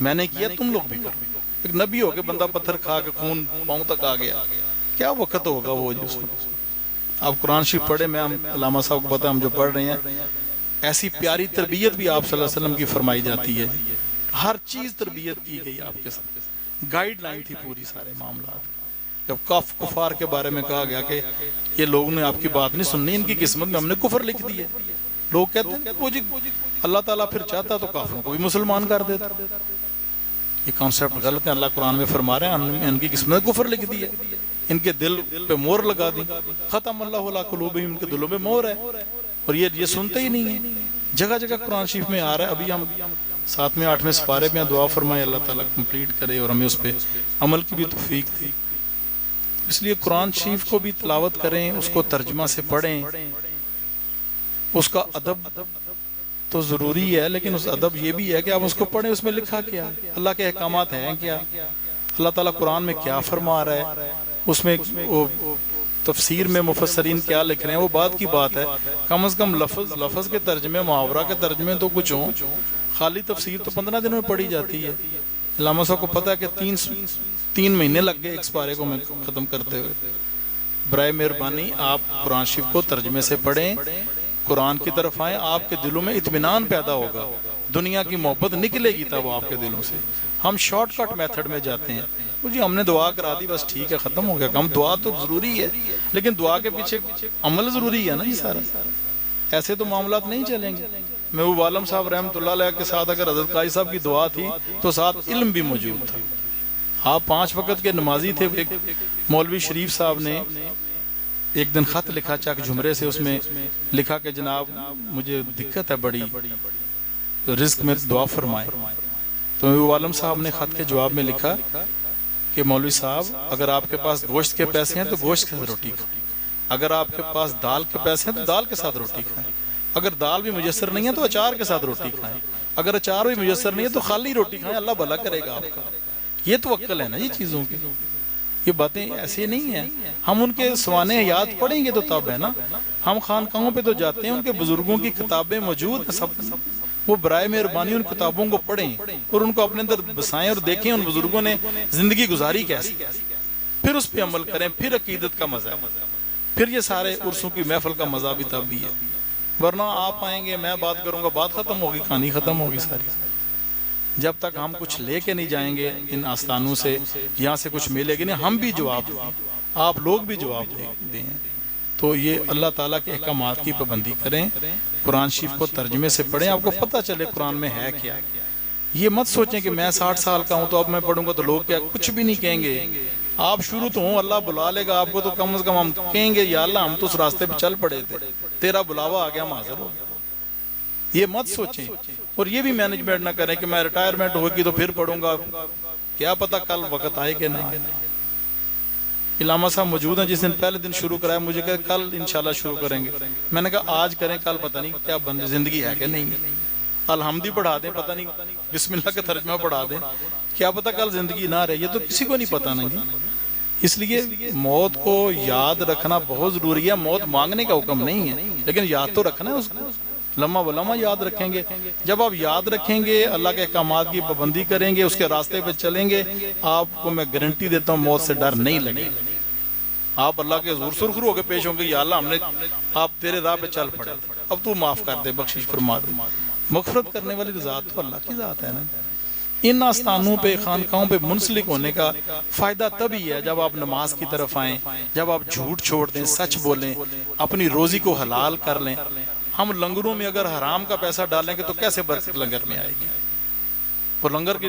میں نے کیا تم لوگ بھی کرو. ایک نبی ہو کے بندہ پتھر کھا کے خون پاؤں تک آ گیا, کیا وقت ہوگا وہ جس میں. آپ قرآن شریف پڑھے, میں علامہ صاحب کو پتہ ہم جو پڑھ رہے ہیں, ایسی پیاری تربیت بھی آپ صلی اللہ علیہ وسلم کی فرمائی جاتی ہے. ہر چیز تربیت کی گئی آپ کے ساتھ, گائیڈ لائن تھی پوری سارے معاملات. جب کفار کے بارے میں کہا گیا کہ یہ لوگوں نے آپ کی بات نہیں سننی, ان کی قسمت میں ہم نے کفر لکھ دی ہے. لوگ کہتے ہیں وہ جی اللہ تعالیٰ پھر چاہتا تو کافروں کو بھی مسلمان کر دیتا. یہ کانسیپٹ غلط ہے. اللہ قرآن میں فرما رہے ہیں ان کی قسمت میں کفر لکھ دی ہے, ان کے دل پہ مور لگا دی. ختم اللہ علی قلوبہم, ان کے دلوں میں مور ہے, اور یہ سنتے ہی نہیں ہیں. جگہ جگہ قرآن شریف میں آ رہا ہے. ابھی ہم 7ویں 8ویں سپارے میں دعا فرمائے اللہ تعالیٰ کمپلیٹ کرے اور ہمیں اس پہ عمل کی بھی توفیق دے. اس لیے قرآن شریف کو بھی تلاوت کریں, اس کو ترجمہ سے پڑھیں. اس کا ادب تو ضروری ہے, لیکن اس ادب یہ بھی ہے کہ آپ اس کو پڑھیں, اس میں لکھا کیا, اللہ کے احکامات ہیں کیا, اللہ تعالیٰ قرآن میں کیا فرما رہا ہے, اس میں تفسیر میں مفسرین کیا لکھ رہے ہیں, وہ بات کی بات ہے. کم از کم لفظ کے ترجمے, محاورہ کے ترجمے تو کچھ ہوں. خالی تفسیر تو 15 دنوں میں پڑھی جاتی ہے. علامہ صاحب کو پتہ ہے کہ 3 مہینے لگ گئے ایک سپارے کو میں ختم کرتے ہوئے. برائے مہربانی آپ قرآن شریف کو ترجمے سے پڑھیں, قرآن کی طرف آئیں, آپ کے دلوں میں اطمینان پیدا ہوگا, دنیا کی محبت نکلے گی تب آپ کے دلوں سے. ہم شارٹ کٹ میتھڈ میں جاتے ہیں, جی ہم نے دعا کرا دی بس ٹھیک ہے ختم ہو گیا. ہم دعا تو ضروری ہے, لیکن دعا کے پیچھے عمل ضروری ہے نا جی سارا. ایسے تو معاملات نہیں چلیں گے. محبوب عالم صاحب رحمۃ اللہ علیہ کے ساتھ اگر حضرت قاضی صاحب کی دعا تھی تو ساتھ علم بھی موجود تھا. آپ 5 وقت کے نمازی تھے. ایک مولوی شریف صاحب نے ایک دن خط لکھا چک جھمرے سے, اس میں لکھا کہ جناب مجھے دقت ہے بڑی, رزق میں دعا فرمائے. تو محبوب عالم صاحب نے خط کے جواب میں لکھا کہ مولوی صاحب اگر آپ کے پاس گوشت کے پیسے ہیں تو گوشت کے ساتھ روٹی کھائیں, اگر آپ کے پاس دال کے پیسے ہیں تو دال کے ساتھ روٹی کھائیں, اگر دال بھی میسر نہیں ہے تو اچار کے ساتھ روٹی کھائیں, اگر اچار بھی میسر نہیں ہے تو خالی روٹی کھائیں, اللہ بھلا کرے گا آپ کا. یہ توکل ہے نا یہ چیزوں کی. یہ باتیں ایسی نہیں ہیں. ہم ان کے سوانح حیات پڑھیں گے تو تب ہے نا. ہم خانقاہوں پہ تو جاتے ہیں, ان کے بزرگوں کی کتابیں موجود ہیں سب, وہ برائے مہربانی ان کتابوں کو پڑھیں اور ان کو اپنے اندر بسائیں اور دیکھیں ان بزرگوں نے زندگی گزاری کیسی, پھر اس پہ عمل کریں. پھر عقیدت کا مزہ ہے, پھر یہ سارے عرسوں کی محفل کا مزہ بھی تب بھی ہے. ورنہ آپ آئیں گے, میں بات کروں گا, بات ختم ہوگی, کہانی ختم ہوگی ساری. جب تک ہم کچھ لے کے نہیں جائیں گے ان آستانوں سے، یہاں سے کچھ ملے گی نہیں، ہم بھی جواب دیں، آپ لوگ بھی جواب دیں۔ تو یہ اللہ تعالیٰ کے احکامات کی پابندی کریں، قرآن شریف کو ترجمے سے پڑھیں، آپ کو پتہ چلے قرآن میں ہے کیا۔ یہ مت سوچیں کہ میں 60 سال کا ہوں تو اب میں پڑھوں گا تو لوگ کیا، کچھ بھی نہیں کہیں گے۔ آپ شروع تو ہوں، اللہ بلا لے گا آپ کو، تو کم از کم ہم کہیں گے یا اللہ ہم تو اس راستے پہ چل پڑے تھے، تیرا بلاوا آ گیا، ہم حاضر ہو گئے۔ یہ مت سوچیں، اور یہ بھی مینجمنٹ نہ کریں کہ میں ریٹائرمنٹ ہوگی تو پھر پڑھوں گا، کیا پتہ کل وقت آئے کہ نہ آئے۔ علامہ صاحب موجود ہیں، جس دن پہلے دن شروع کرایا، مجھے کہا کل انشاءاللہ شروع کریں گے، میں نے کہا آج کریں، کل پتہ نہیں کیا بند زندگی ہے کہ نہیں۔ الحمدی پڑھا دیں، پتہ نہیں بسم اللہ کا ترجمہ پڑھا دیں، کیا پتہ کل زندگی نہ رہے، یہ تو کسی کو نہیں پتہ نہیں۔ اس لیے موت کو یاد رکھنا بہت ضروری ہے۔ موت مانگنے کا حکم نہیں ہے، لیکن یاد تو رکھنا ہے اس کو، لمحہ بلمحہ یاد رکھیں گے۔ جب آپ یاد رکھیں گے، اللہ کے احکامات کی پابندی کریں گے، اس کے راستے پہ چلیں گے، آپ کو میں گارنٹی دیتا ہوں موت سے ڈر نہیں لگے۔ آپ اللہ کے حضور سرخرو ہو کے پیش ہوں گے، یا اللہ ہم نے آپ تیرے راہ پہ چل پڑے، اب تو معاف کر دے، بخشش فرما دے۔ مغفرت کرنے والی ذات تو اللہ کی ذات ہے نا۔ ان آستانوں پہ، خانقاہوں پہ منسلک ہونے کا فائدہ تبھی ہے جب آپ نماز کی طرف آئیں، جب آپ جھوٹ چھوڑ دیں، سچ بولیں، اپنی روزی کو حلال کر لیں۔ ہم لنگروں میں اگر حرام کا پیسہ ڈالیں گے تو کیسے برکت لنگر میں آئے گی؟ اور لنگر کی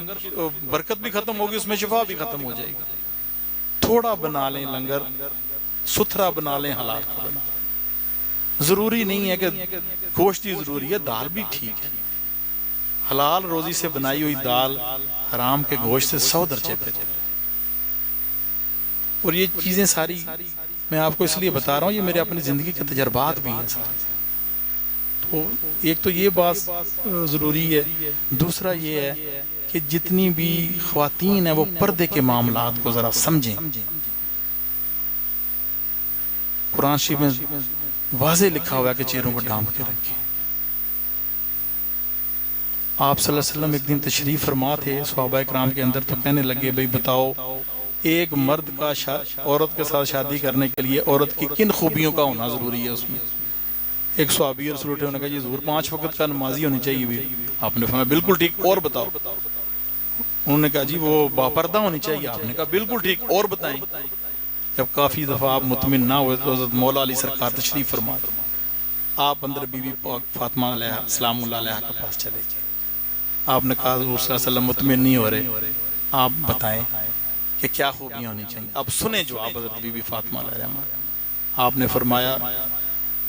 برکت بھی ختم ہوگی، اس میں شفا بھی ختم ہو جائے گی۔ تھوڑا بنا لیں لنگر، ستھرا بنا لیں، حلال کا بنا لیں۔ ضروری نہیں ہے کہ گوشت ہی ضروری ہے، دال بھی ٹھیک ہے۔ حلال روزی سے بنائی ہوئی دال حرام کے گوشت سے 100 درجے پہ۔ اور یہ چیزیں ساری میں آپ کو اس لیے بتا رہا ہوں، یہ میرے اپنی زندگی کے تجربات بھی ہیں سارے۔ تو ایک تو یہ بات ضروری ہے، دوسرا یہ ہے کہ جتنی بھی خواتین ہیں وہ پردے کے معاملات کو ذرا سمجھیں۔ قرآن شریف میں واضح لکھا ہوا ہے کہ چہروں کو ڈھانپ کے رکھیں۔ آپ صلی اللہ علیہ وسلم ایک دن تشریف فرما تھے صحابہ اکرام کے اندر، تو کہنے لگے بھئی بتاؤ ایک مرد کا عورت کے ساتھ شادی کرنے کے لیے عورت کی کن خوبیوں کا ہونا ضروری ہے اس میں؟ ایک صحابی رسول اٹھے، انہوں نے کہا یہ ضرور 5 وقت کا نمازی ہونی چاہیے بھی۔ آپ نے فرمایا بالکل ٹھیک، اور بتاؤ۔ انہوں نے کہا جی وہ باپردہ ہونی چاہیے۔ آپ نے کہا بالکل ٹھیک، اور بتائیں۔ جب کافی دفعہ آپ مطمئن نہ ہوئے تو حضرت مولا علی سرکار تشریف فرما، آپ اندر بی بی فاطمہ علیہ السلام اللہ علیہ کے پاس چلے گئے۔ آپ نے کہا حضور صلی اللہ علیہ وسلم مطمئن نہیں ہو رہے، آپ بتائیں کہ کیا خوبیاں ہونی چاہیے۔ اب سنیں جواب حضرت بی بی فاطمہ علیہ السلام۔ آپ نے فرمایا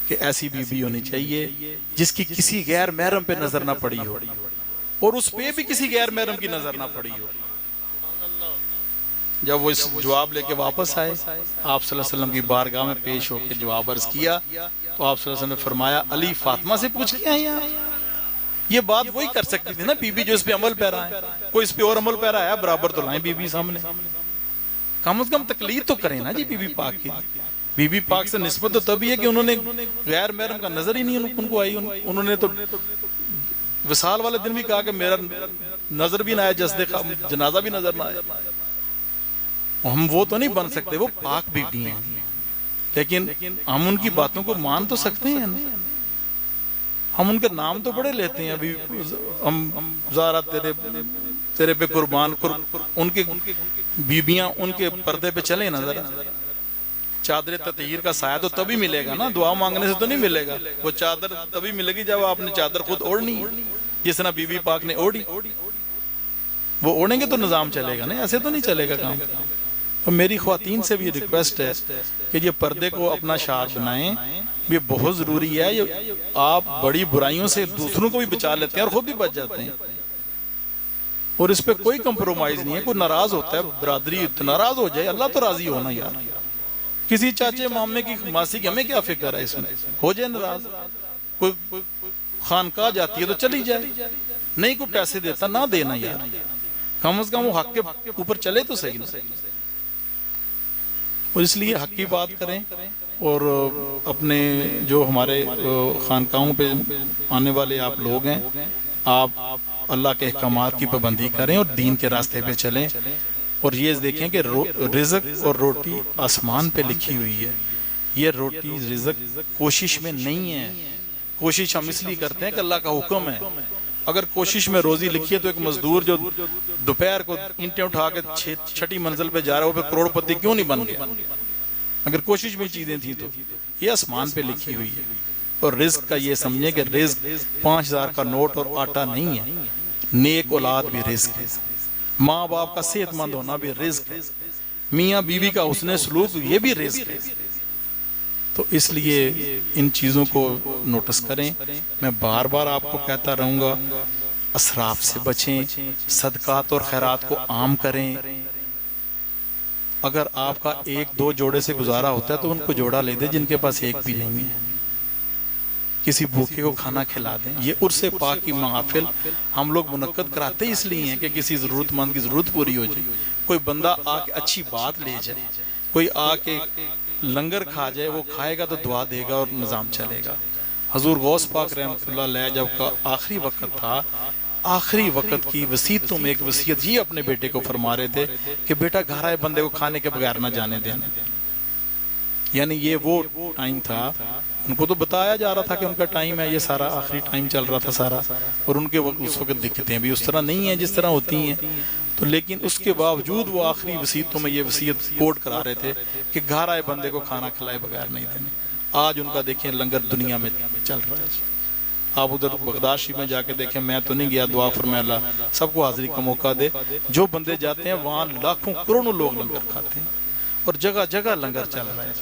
کہ ایسی بی بی ہونی چاہیے جس کی کسی غیر محرم پہ نظر نہ پڑی ہو، اور اس پہ بھی کسی غیر محرم کی نظر نہ پڑی ہو۔ جب وہ اس جواب لے کے واپس آئے، آپ صلی اللہ علیہ وسلم کی بارگاہ میں پیش ہو کے جواب عرض کیا، تو آپ صلی اللہ علیہ وسلم نے فرمایا علی فاطمہ سے پوچھ کے آئے ہیں۔ یہ بات وہی کر سکتی تھی نا بی بی جو اس پہ عمل پیرا ہے، کوئی اس پہ اور عمل پیرا ہے برابر تو لائیں بی بی سامنے، کم از کم تقلید تو کریں نا جی بی بی پاک کی۔ بی بی پاک سے نسبت تو تبھی ہے کہ انہوں نے غیر محرم کا نظر ہی نہیں ان کو آئی۔ انہوں نے تو وصال والے دن بھی کہا کہ میرا نظر بھی نہ آیا، جنازہ بھی نظر نہ آیا۔ ہم وہ تو نہیں بن سکتے، وہ پاک بی بی ہیں، لیکن ہم ان کی باتوں کو مان تو سکتے ہیں نا۔ ہم ان کے نام تو بڑے لیتے ہیں، ابھی ہم زارا تیرے پہ قربان، ان کے بیبیاں ان کے پردے پہ چلیں نا ذرا۔ چادر تطہیر کا سایہ تو تبھی ملے گا نا، دعا مانگنے سے تو نہیں ملے گا۔ وہ چادر تبھی ملے گی جب آپ نے چادر خود اوڑھنی ہے، جس طرح بی بی پاک نے اوڑھی۔ وہ اوڑھیں گے تو نظام چلے گا نا، ایسے تو نہیں چلے گا کام۔ تو میری خواتین سے بھی ریکویسٹ ہے کہ یہ پردے کو اپنا شعار بنائیں، یہ بہت ضروری ہے۔ آپ بڑی برائیوں سے دوسروں کو بھی بچا لیتے ہیں اور خود بھی بچ جاتے ہیں، اور اس پہ کوئی کمپرومائز نہیں ہے۔ کوئی ناراض ہوتا ہے برادری ناراض ہو جائے، اللہ تو راضی ہونا یار۔ کسی چاچے مامے کی ماسی کی ہمیں کیا فکر ہے، اس میں ہو جائے ناراض۔ کوئی خانقاہ جاتی ہے تو چلی جائے، نہیں کوئی پیسے دیتا نہ دینا یار، کم از کم وہ حق کے اوپر چلے تو صحیح نا۔ اور اس لیے حق کی بات کریں، اور اپنے جو ہمارے خانقاہوں پہ آنے والے آپ لوگ ہیں، آپ اللہ کے احکامات کی پابندی کریں اور دین کے راستے پہ چلیں۔ اور یہ دیکھیں کہ رزق اور روٹی آسمان پہ لکھی ہوئی ہے، یہ روٹی رزق کوشش میں نہیں ہے۔ کوشش ہم اس لیے کرتے ہیں کہ اللہ کا حکم ہے، اگر کوشش میں روزی لکھی ہے تو ایک مزدور جو دوپہر کو اینٹیں اٹھا کے 6ٹھی منزل پہ جا رہا ہے وہ پہ کروڑ پتی کیوں نہیں بن گیا؟ اگر کوشش میں چیزیں تھیں تو یہ آسمان پہ لکھی ہوئی ہے. اور رزق کا یہ سمجھیں کہ رزق 5000 کا نوٹ اور آٹا نہیں ہے، نیک اولاد بھی رزق ہے، ماں باپ کا صحت مند ہونا بھی رزق ہے، میاں بیوی کا حسن سلوک یہ بھی رزق ہے. تو اس لیے ان چیزوں کو نوٹس کریں. میں بار بار آپ کو کہتا رہوں گا اسراف سے بچیں، صدقات اور خیرات کو عام کریں. اگر آپ کا 1-2 جوڑے سے گزارا ہوتا ہے تو ان کو جوڑا لے دیں جن کے پاس ایک بھی نہیں ہے، کسی بھوکے کو کھانا کھلا دیں. یہ عرس پاک کی محافل ہم لوگ منعقد کراتے اس لیے ہیں کہ کسی ضرورت مند کی ضرورت پوری ہو جائے، کوئی بندہ آ کے اچھی بات لے جائے، کوئی آ کے لنگر کھا جائے، وہ کھائے گا تو دعا دے گا اور نظام چلے گا. حضور غوث پاک رحمۃ اللہ علیہ جب کا آخری وقت تھا، آخری وقت کی وصیتوں میں ایک وصیت یہ اپنے بیٹے کو فرما رہے تھے کہ بیٹا گھر آئے بندے کو کھانے کے بغیر نہ جانے دینا. یعنی یہ وہ ٹائم تھا، ان کو تو بتایا جا رہا تھا کہ ان کا ٹائم ہے، یہ سارا آخری ٹائم چل رہا تھا سارا، اور ان کے وقت اس وقت دکھتے بھی اس طرح نہیں ہیں جس طرح ہوتی ہیں. تو لیکن اس کے باوجود وہ آخری وصیتوں میں یہ وصیت کوٹ کرا رہے تھے کہ گھر آئے بندے کو کھانا کھلائے بغیر نہیں دینے. آج ان کا دیکھیں لنگر دنیا میں چل رہا ہے. آپ ادھر بغداد شریف میں جا کے دیکھیں، میں تو نہیں گیا، دعا فرمائے اللہ سب کو حاضری کا موقع دے. جو بندے جاتے ہیں وہاں لاکھوں کروڑوں لوگ لنگر کھاتے ہیں اور جگہ جگہ لنگر چل رہا ہے.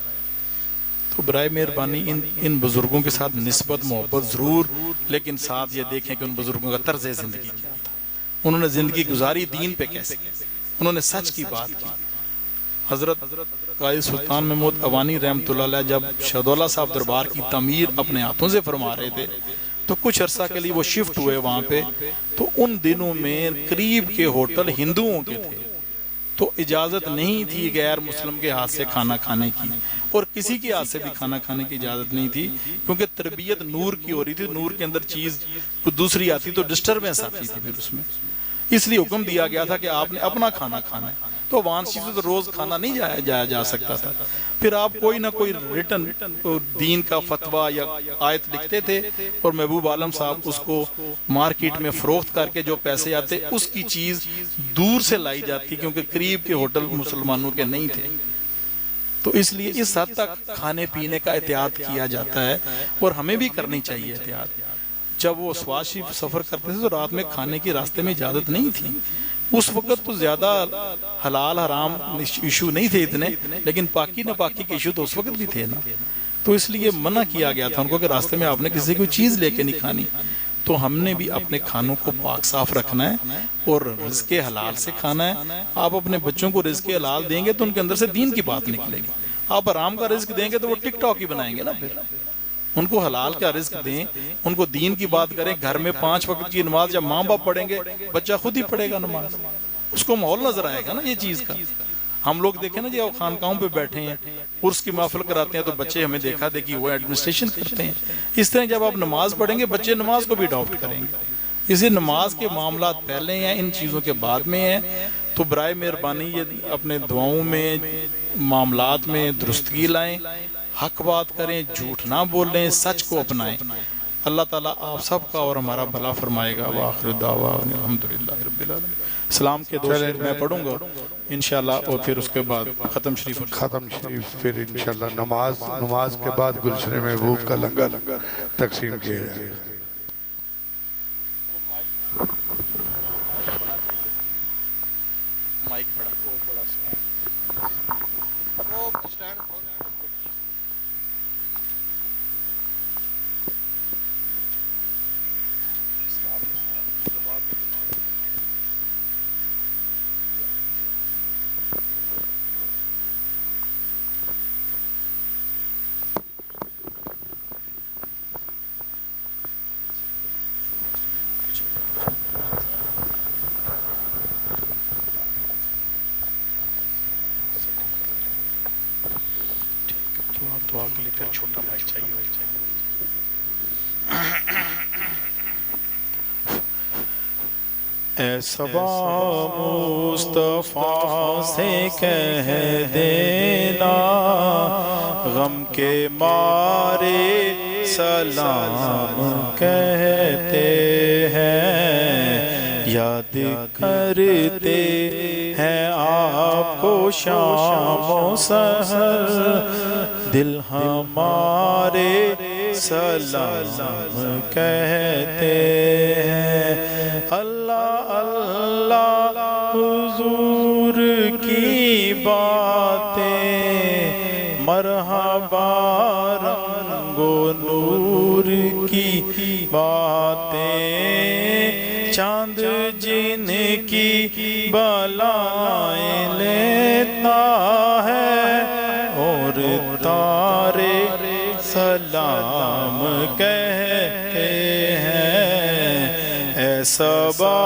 تو برائے مہربانی ان بزرگوں کے ساتھ نسبت محبت ضرور، لیکن ساتھ یہ دیکھیں کہ ان بزرگوں کا طرز زندگی کیا تھا، انہوں نے زندگی گزاری دین پہ کیسے، انہوں نے سچ کی بات کی. حضرت قاضی سلطان محمود اوانی رحمۃ اللہ علیہ جب شہدولہ صاحب دربار کی تعمیر اپنے ہاتھوں سے فرما رہے تھے تو کچھ عرصہ کے لیے وہ شفٹ ہوئے وہاں پہ. تو ان دنوں میں قریب کے ہوٹل ہندوؤں کے تھے، تو اجازت نہیں تھی غیر مسلم کے ہاتھ سے کھانا کھانے کی، اور کسی کے ہاتھ سے بھی کھانا کھانے کی اجازت نہیں تھی، کیونکہ تربیت نور کی ہو رہی تھی. نور کے اندر چیز دوسری آتی تو ڈسٹربنس آتی تھی پھر اس میں. اس لیے حکم دیا گیا تھا کہ آپ نے اپنا کھانا کھانا ہے. تو وان چیزوں تو روز کھانا نہیں جایا جا سکتا تھا. پھر آپ کوئی نہ کوئی ریٹن دین کا فتویٰ یا آیت لکھتے تھے اور محبوب عالم صاحب اس کو مارکیٹ میں فروخت کر کے جو پیسے آتے اس کی چیز دور سے لائی جاتی، کیونکہ قریب کے ہوٹل مسلمانوں کے نہیں تھے. تو اس لیے اس حد تک کھانے پینے کا احتیاط کیا جاتا ہے، اور ہمیں بھی کرنی چاہیے احتیاط. جب وہ سواز شریف سفر کرتے تھے تو رات میں کھانے کی راستے میں اجازت نہیں تھی. اس وقت تو زیادہ حلال حرام ایشو نہیں تھے اتنے، لیکن پاکی نہ پاکی کے ایشو تو اس وقت بھی تھے نا. تو اس لیے منع کیا گیا تھا ان کو کہ راستے میں آپ نے کسی کوئی چیز لے کے نہیں کھانی. تو ہم نے بھی اپنے کھانوں کو پاک صاف رکھنا ہے اور رزق حلال سے کھانا ہے. آپ اپنے بچوں کو رزق حلال دیں گے تو ان کے اندر سے دین کی بات نکلے گی. آپ حرام کا رزق دیں گے تو وہ ٹک ٹاک ہی بنائیں گے نا. پھر ان کو حلال کا رزق دیں، ان کو دین کی بات کریں. گھر میں 5 وقت کی نماز جب ماں باپ پڑھیں گے بچہ خود ہی پڑھے گا نماز، اس کو ماحول نظر آئے گا نا یہ چیز کا. ہم لوگ دیکھیں نا جی خانقاہوں پہ بیٹھے ہیں، عرس کی محفل کراتے ہیں تو بچے ہمیں دیکھا دیکھی وہ ایڈمنسٹریشن کرتے ہیں. اس طرح جب آپ نماز پڑھیں گے بچے نماز کو بھی اڈاپٹ کریں گے. اسی نماز کے معاملات پہلے ہیں، ان چیزوں کے بعد میں ہیں. تو برائے مہربانی یہ اپنے دعاؤں میں معاملات میں درستگی لائیں، حق بات کریں، جھوٹ نہ بولیں، سچ کو اپنائیں. اللہ تعالیٰ آپ سب کا اور ہمارا بھلا فرمائے گا. وآخر دعوانا الحمدللہ رب العالمین. سلام کے 2 شعر میں پڑھوں گا انشاءاللہ، اور پھر اس کے بعد ختم شریف پھر انشاءاللہ نماز کے بعد گلشن محبوب کا لنگر تقسیم کیا جائے. مائک پڑھا دعا کے لیے پھر چھوٹا مائک چاہیے. اے صبا مصطفیٰ سے کہہ دینا، غم کے مارے سلام کہتے ہیں. یاد کرتے ہیں آپ کو شام و سحر، دل ہمارے سلام کہتے ہیں۔ اللہ اللہ حضور کی باتیں، مرحبا رنگ و نور کی باتیں، چاند جن کی بلائیں لیتا ہے اور تارے سلام کہتے ہیں۔ اے صبا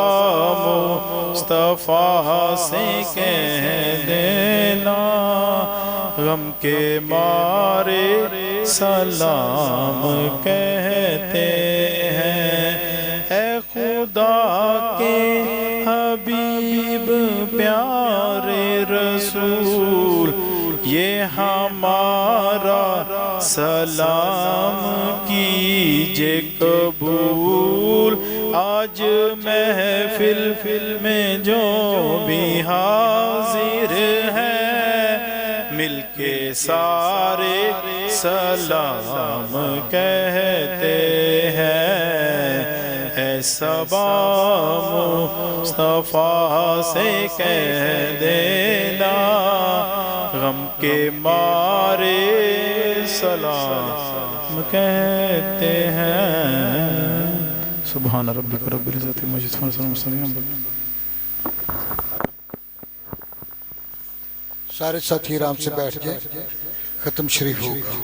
مصطفیٰ سے کہہ دینا، غم کے مارے سلام کہتے ہیں۔ اے خدا کے حبیب پیارے رسول، یہ ہمارا سلام کیجے قبول۔ آج محفل میں جو بھی حاضر ہے، مل کے سارے سلام کہتے ہیں۔ اے صبا مصطفیٰ سے کہہ دینا، غم کے مارے سلام کہتے ہیں۔ سبحان ربک رب العزت عما یصفون وسلام علی المرسلین۔ سارے ساتھی آرام سے بیٹھ جائیں، ختم شریف ہوگا۔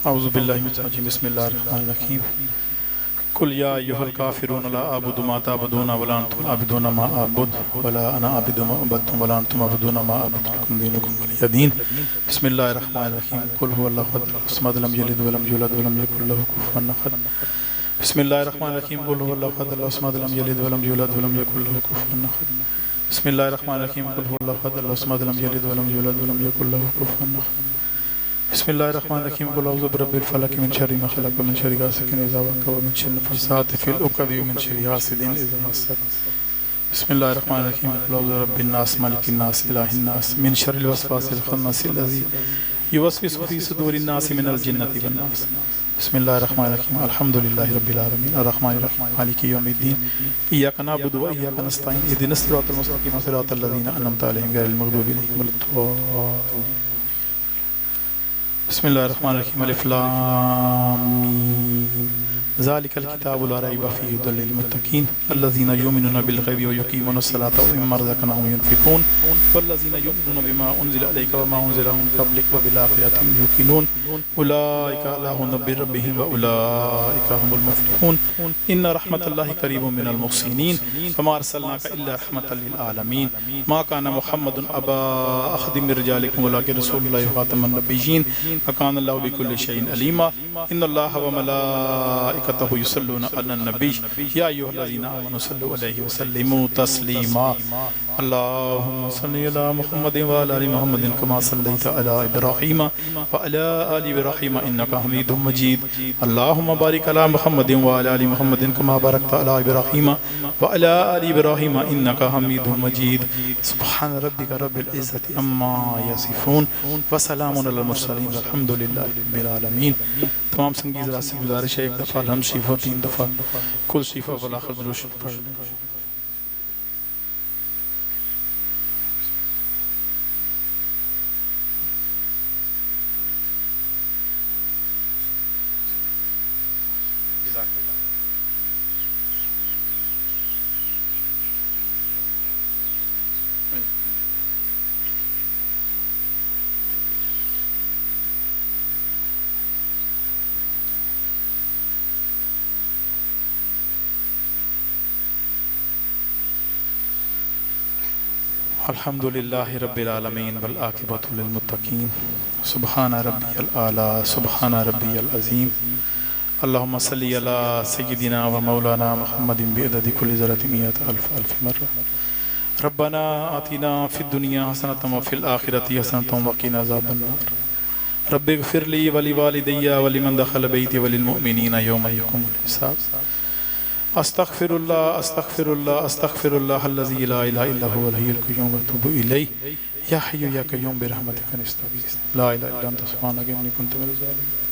اعوذ باللہ من الشیطان الرجیم، بسم اللہ الرحمن الرحیم۔ قل یا ایھا الکافرون لا اعبد ما تعبدون ولا انتم عابدون ما اعبد ولا انا عابد ما عبدتم ولا انتم عابدون ما اعبد لکم دینکم ولی دین۔ بسم اللہ الرحمن الرحیم۔ قل هو اللہ احد الصمد لم یلد ولم یولد ولم یکن له کفوا احد۔ بسم اللہ الرحمن الرحیم۔ قل هو اللہ احد الصمد لم یلد ولم یولد ولم یکن له کفوا احد۔ بسم اللہ الرحمن الرحیم۔ قل هو اللہ احد الصمد لم یلد ولم یولد ولم یکن له کفوا احد۔ بسم اللہ الرحمن الرحیم۔ قل اعوذ برب الفلق من شر ما خلق ومن شر غاسق اذا وقب ومن شر النفاثات في العقد ومن شر حاسد اذا حسد۔ بسم اللہ الرحمن الرحیم۔ قل اعوذ برب الناس ملک الناس الہ الناس من شر الوسواس الخناس الذی یوسوس فی صدور الناس من الجنۃ والناس۔ بسم اللہ الرحمن الرحیم۔ الحمد للہ رب العالمین الرحمن الرحیم مالک یوم الدین ایاک نعبد و ایاک نستعین اهدنا الصراط المستقیم صراط الذین انعمت علیہم غیر المغضوب علیہم ولا الضالین۔ بسم اللہ الرحمن الرحیم۔ الف لام میم ذالک الکتاب لا ریب فیہ ھدی للمتقین الذین یؤمنون بالغیب ویقیمون الصلاۃ ومما رزقناہم ینفقون والذین یؤمنون بما انزل الیک وما انزل من قبلک وبالآخرۃ هم یوقنون اولئک علی ھدی من ربہم واولئک هم المفلحون۔ ان رحمت اللہ قریب من المحسنین وما ارسلناک الا رحمۃ للعالمین۔ ما کان محمد ابا احد من رجالکم ولکن رسول اللہ خاتم النبیین وکان اللہ بکل شیء علیما۔ ان اللہ وملائکتہ یصلون علی النبی یا ایھا الذین آمنوا صلوا علیہ وسلموا تسلیما۔ اللہم صلی علی محمد وعلی آل محمد کما صلیت علی ابراہیم وعلی آل ابراہیم انک حمید مجید۔ اللہم بارک علی محمد وعلی آل محمد کما بارکت علی ابراہیم وعلی آل ابراہیم انک حمید مجید۔ سبحان ربک رب العزت عما یصفون وسلام علی المرسلین والحمد للہ رب العالمین۔ تمام سنگیز راسی گزارش ہے ایک دفعہ الحمد شریف و 3 دفعہ کل شریف و فلاخر درود شریف پڑھ لیں۔ الحمد لله رب العالمين والعاقبة للمتقين سبحان ربي الأعلى سبحان ربي العظيم اللهم صل على سيدنا ومولانا محمد بعدد كل ذرة مئة ألف مرة ربنا آتنا في الدنيا حسنة وفي الآخرة حسنة وقنا عذاب النار رب اغفر لي ولوالدي ولمن دخل بيتي وللمؤمنين يوم يقوم الحساب استغفر الله استغفر الله استغفر الله الذي لا اله الا هو الحي القيوم واتوب اليه يا حي يا قيوم برحمتك نستغيث لا اله الا انت سبحانك اني كنت من الظالمين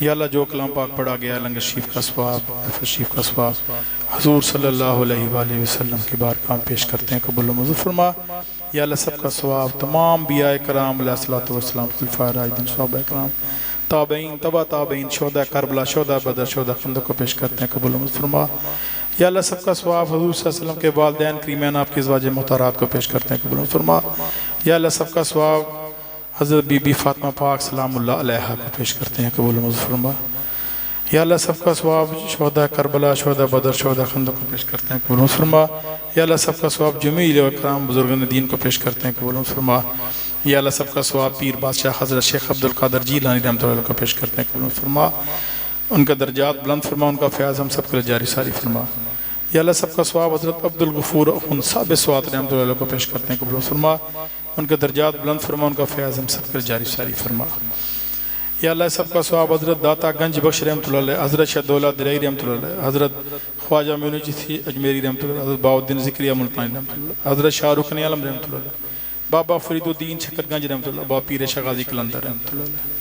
یا اللہ جو کلام پاک پڑھا گیا لنگر شریف کا ثواب حفظ شریف کا ثواب حضور صلی اللہ علیہ وآلہ وسلم کی بارگاہ میں پیش کرتے ہیں قبول و منظور فرما یا اللہ سب کا ثواب تمام انبیاء کرام علیہ الصلوۃ والسلام خلفائے راشدین صحابہ کرام تابعین تبع تابعین شہداء کربلا شہداء بدر شہداء خندق کو پیش کرتے ہیں قبول و منظور فرما یا اللہ سب کا ثواب حضور صلی اللہ علیہ وسلم کے والدین کریمین آپ کے ازواج محترمات کو پیش کرتے ہیں قبول و منظور فرما یا اللہ سب کا ثواب حضرت بی بی فاطمہ پاک سلام اللہ علیہا کو پیش کرتے ہیں قبول و منظور فرما یا اللہ سب کا ثواب شہداء کربلا شہداء بدر شہداء خندق کو پیش کرتے ہیں قبول و منظور فرما یا اللہ سب کا ثواب جمیع اولیاء کرام بزرگان دین کو پیش کرتے ہیں قبول و منظور فرما یا اللہ سب کا ثواب پیر بادشاہ حضرت شیخ عبد القادر جیلانی رحمۃ اللہ علیہ کو پیش کرتے ہیں قبول و منظور فرما ان کا درجات بلند فرما ان کا فیاض ہم سب کے لیے جاری ساری فرما یا اللہ سب کا ثواب حضرت عبد الغفور اخن صاحب سوات رحمۃ اللہ علیہ کو پیش کرتے ہیں قبول و منظور فرما ان کا درجات بلند فرما ان کا فیاض ہم سب کے لیے جاری ساری فرما یا اللہ سب کا ثواب حضرت داتا گنج بخش رحمۃ اللہ علیہ حضرت شہدولہ درعی رحمۃ اللہ علیہ حضرت خواجہ معین چشتی اجمیری رحمۃ اللہ حضرت بہاؤالدین ذکریہ ملتانی رحمۃ اللہ حضرت شاہ رخ عالم رحمۃ اللہ علیہ بابا فرید الدین شکر گنج رحمۃ اللہ بابا پیر شاہ غازی کلندر رحمۃ اللہ علیہ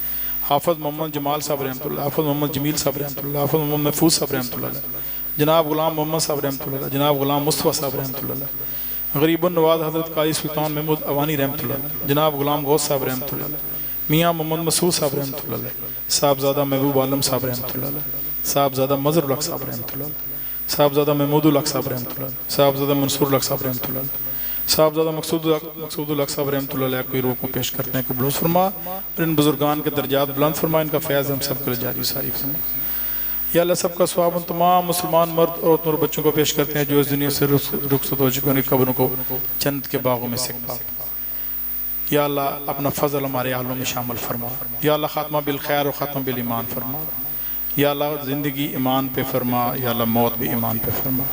حافظ محمد جمال صاحب رحمۃ اللہ حافظ محمد جمیل صاحب رحمۃ اللہ حافظ محمد محفوظ صاحب رحمۃ اللہ علیہ جناب غلام محمد صاحب رحمۃ اللہ علیہ جناب غلام مصطفیٰ صاحب رحمۃ اللہ علیہ غریب النواز حضرت قاری سلطان محمود اوانی رحمۃ اللہ علیہ جناب غلام غوث صاحب رحمۃ اللہ علیہ میاں محمد مسعود صاحب رحمۃ اللہ علیہ صاحبزادہ محبوب عالم صاحب رحمۃ اللہ علیہ صاحبزادہ مظہر الحق صاحب رحمۃ اللہ علیہ صاحبزادہ محمود الحق صاحب رحمۃ اللہ علیہ صاحبزادہ منصور الحق صاحب رحمۃ اللہ علیہ صاحبزادہ مقصود الحق صاحب رحمۃ اللہ علیہ کوئی روح کو پیش کرتے ہیں قبول فرما اور ان بزرگان کے درجات بلند فرما ان کا فیض ہم سب کے لیے جاری ساری فرما یا اللہ سب کا ثواب ان تمام مسلمان مرد عورتوں اور بچوں کو پیش کرتے ہیں جو اس دنیا سے رخصت ہو چکے ان کی قبروں کو جنت کے باغوں میں سے یا اللہ اپنا فضل ہمارے اہلوں میں شامل فرما یا اللہ خاتمہ بالخیر و خاتمہ بالایمان فرما یا اللہ زندگی ایمان پہ فرما یا اللہ موت بھی ایمان پہ فرما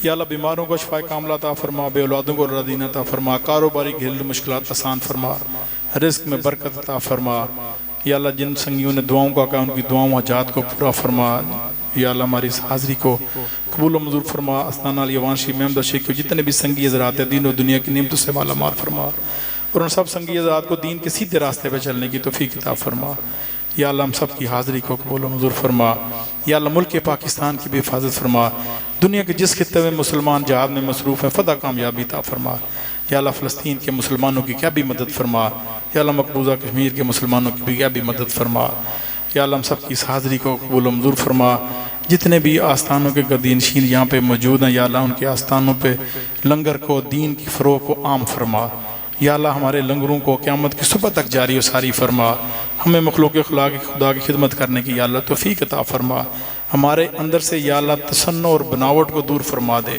یا اللہ بیماروں کو شفا کاملہ عطا فرما بے اولادوں کو راضی عطا فرما کاروباری گھریلو مشکلات آسان فرما رزق میں برکت عطا فرما یا اللہ جن سنگیوں نے دعاؤں کا کہا ان کی دعاؤں حاجات کو پورا فرما یا اللہ ہماری اس حاضری کو قبول و منظور فرما استانہ علی وانشی محمد شیخ کو جتنے بھی سنگی حضرات ہیں دین و دنیا کی نعمتوں سے مالا مال فرما اور ان سب سنگی حضرات کو دین کے سیدھے راستے پہ چلنے کی توفیق عطا فرما یا اللہ ہم سب کی حاضری کو قبول و منظور فرما یا اللہ ملک پاکستان کی بھی حفاظت فرما دنیا کے جس خطے میں مسلمان جہاد میں مصروف ہیں فتح کامیابی عطا فرما یا اللہ فلسطین کے مسلمانوں کی کیا بھی مدد فرما یا اللہ مقبوضہ کشمیر کے مسلمانوں کی بھی کیا بھی مدد فرما یا اللہ ہم سب کی اس حاضری کو قبول و منظور فرما جتنے بھی آستانوں کے گدینشین یہاں پہ موجود ہیں یا اللہ ان کے آستانوں پہ لنگر کو دین کی فروغ کو عام فرما یا اللہ ہمارے لنگروں کو قیامت کی صبح تک جاری و ساری فرما ہمیں مخلوق خدا کی خدمت کرنے کی یا اللہ توفیق عطا فرما ہمارے اندر سے یا اللہ تصنع اور بناوٹ کو دور فرما دے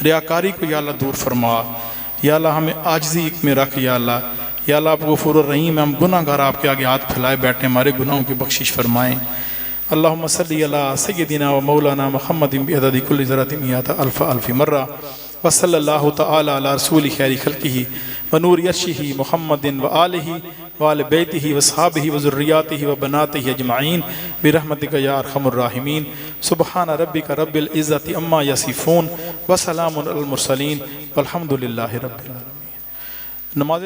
ریاکاری کو یا اللہ دور فرما یا اللہ ہمیں عاجزی میں رکھ یا اللہ آپ غفور الرحیم ہم گناہ گار آپ کے آگے ہاتھ پھیلائے بیٹھے ہمارے گناہوں کی بخشش فرمائیں اللہم صلی علی سیدنا و مولانا محمد بعدد کل ذرۃ مئۃ الف مرہ وصلی اللہ تعالی علی رسول خیر خلقہ ونور عرشہ محمد وآلہ وآل بیتہ وصحابہ وذریاتہ وبناتہ اجمعین برحمتک یا ارحم الراحمین سبحان ربک رب العزت عما یصفون وسلام علی المرسلین والحمد للہ رب العالمین. نماز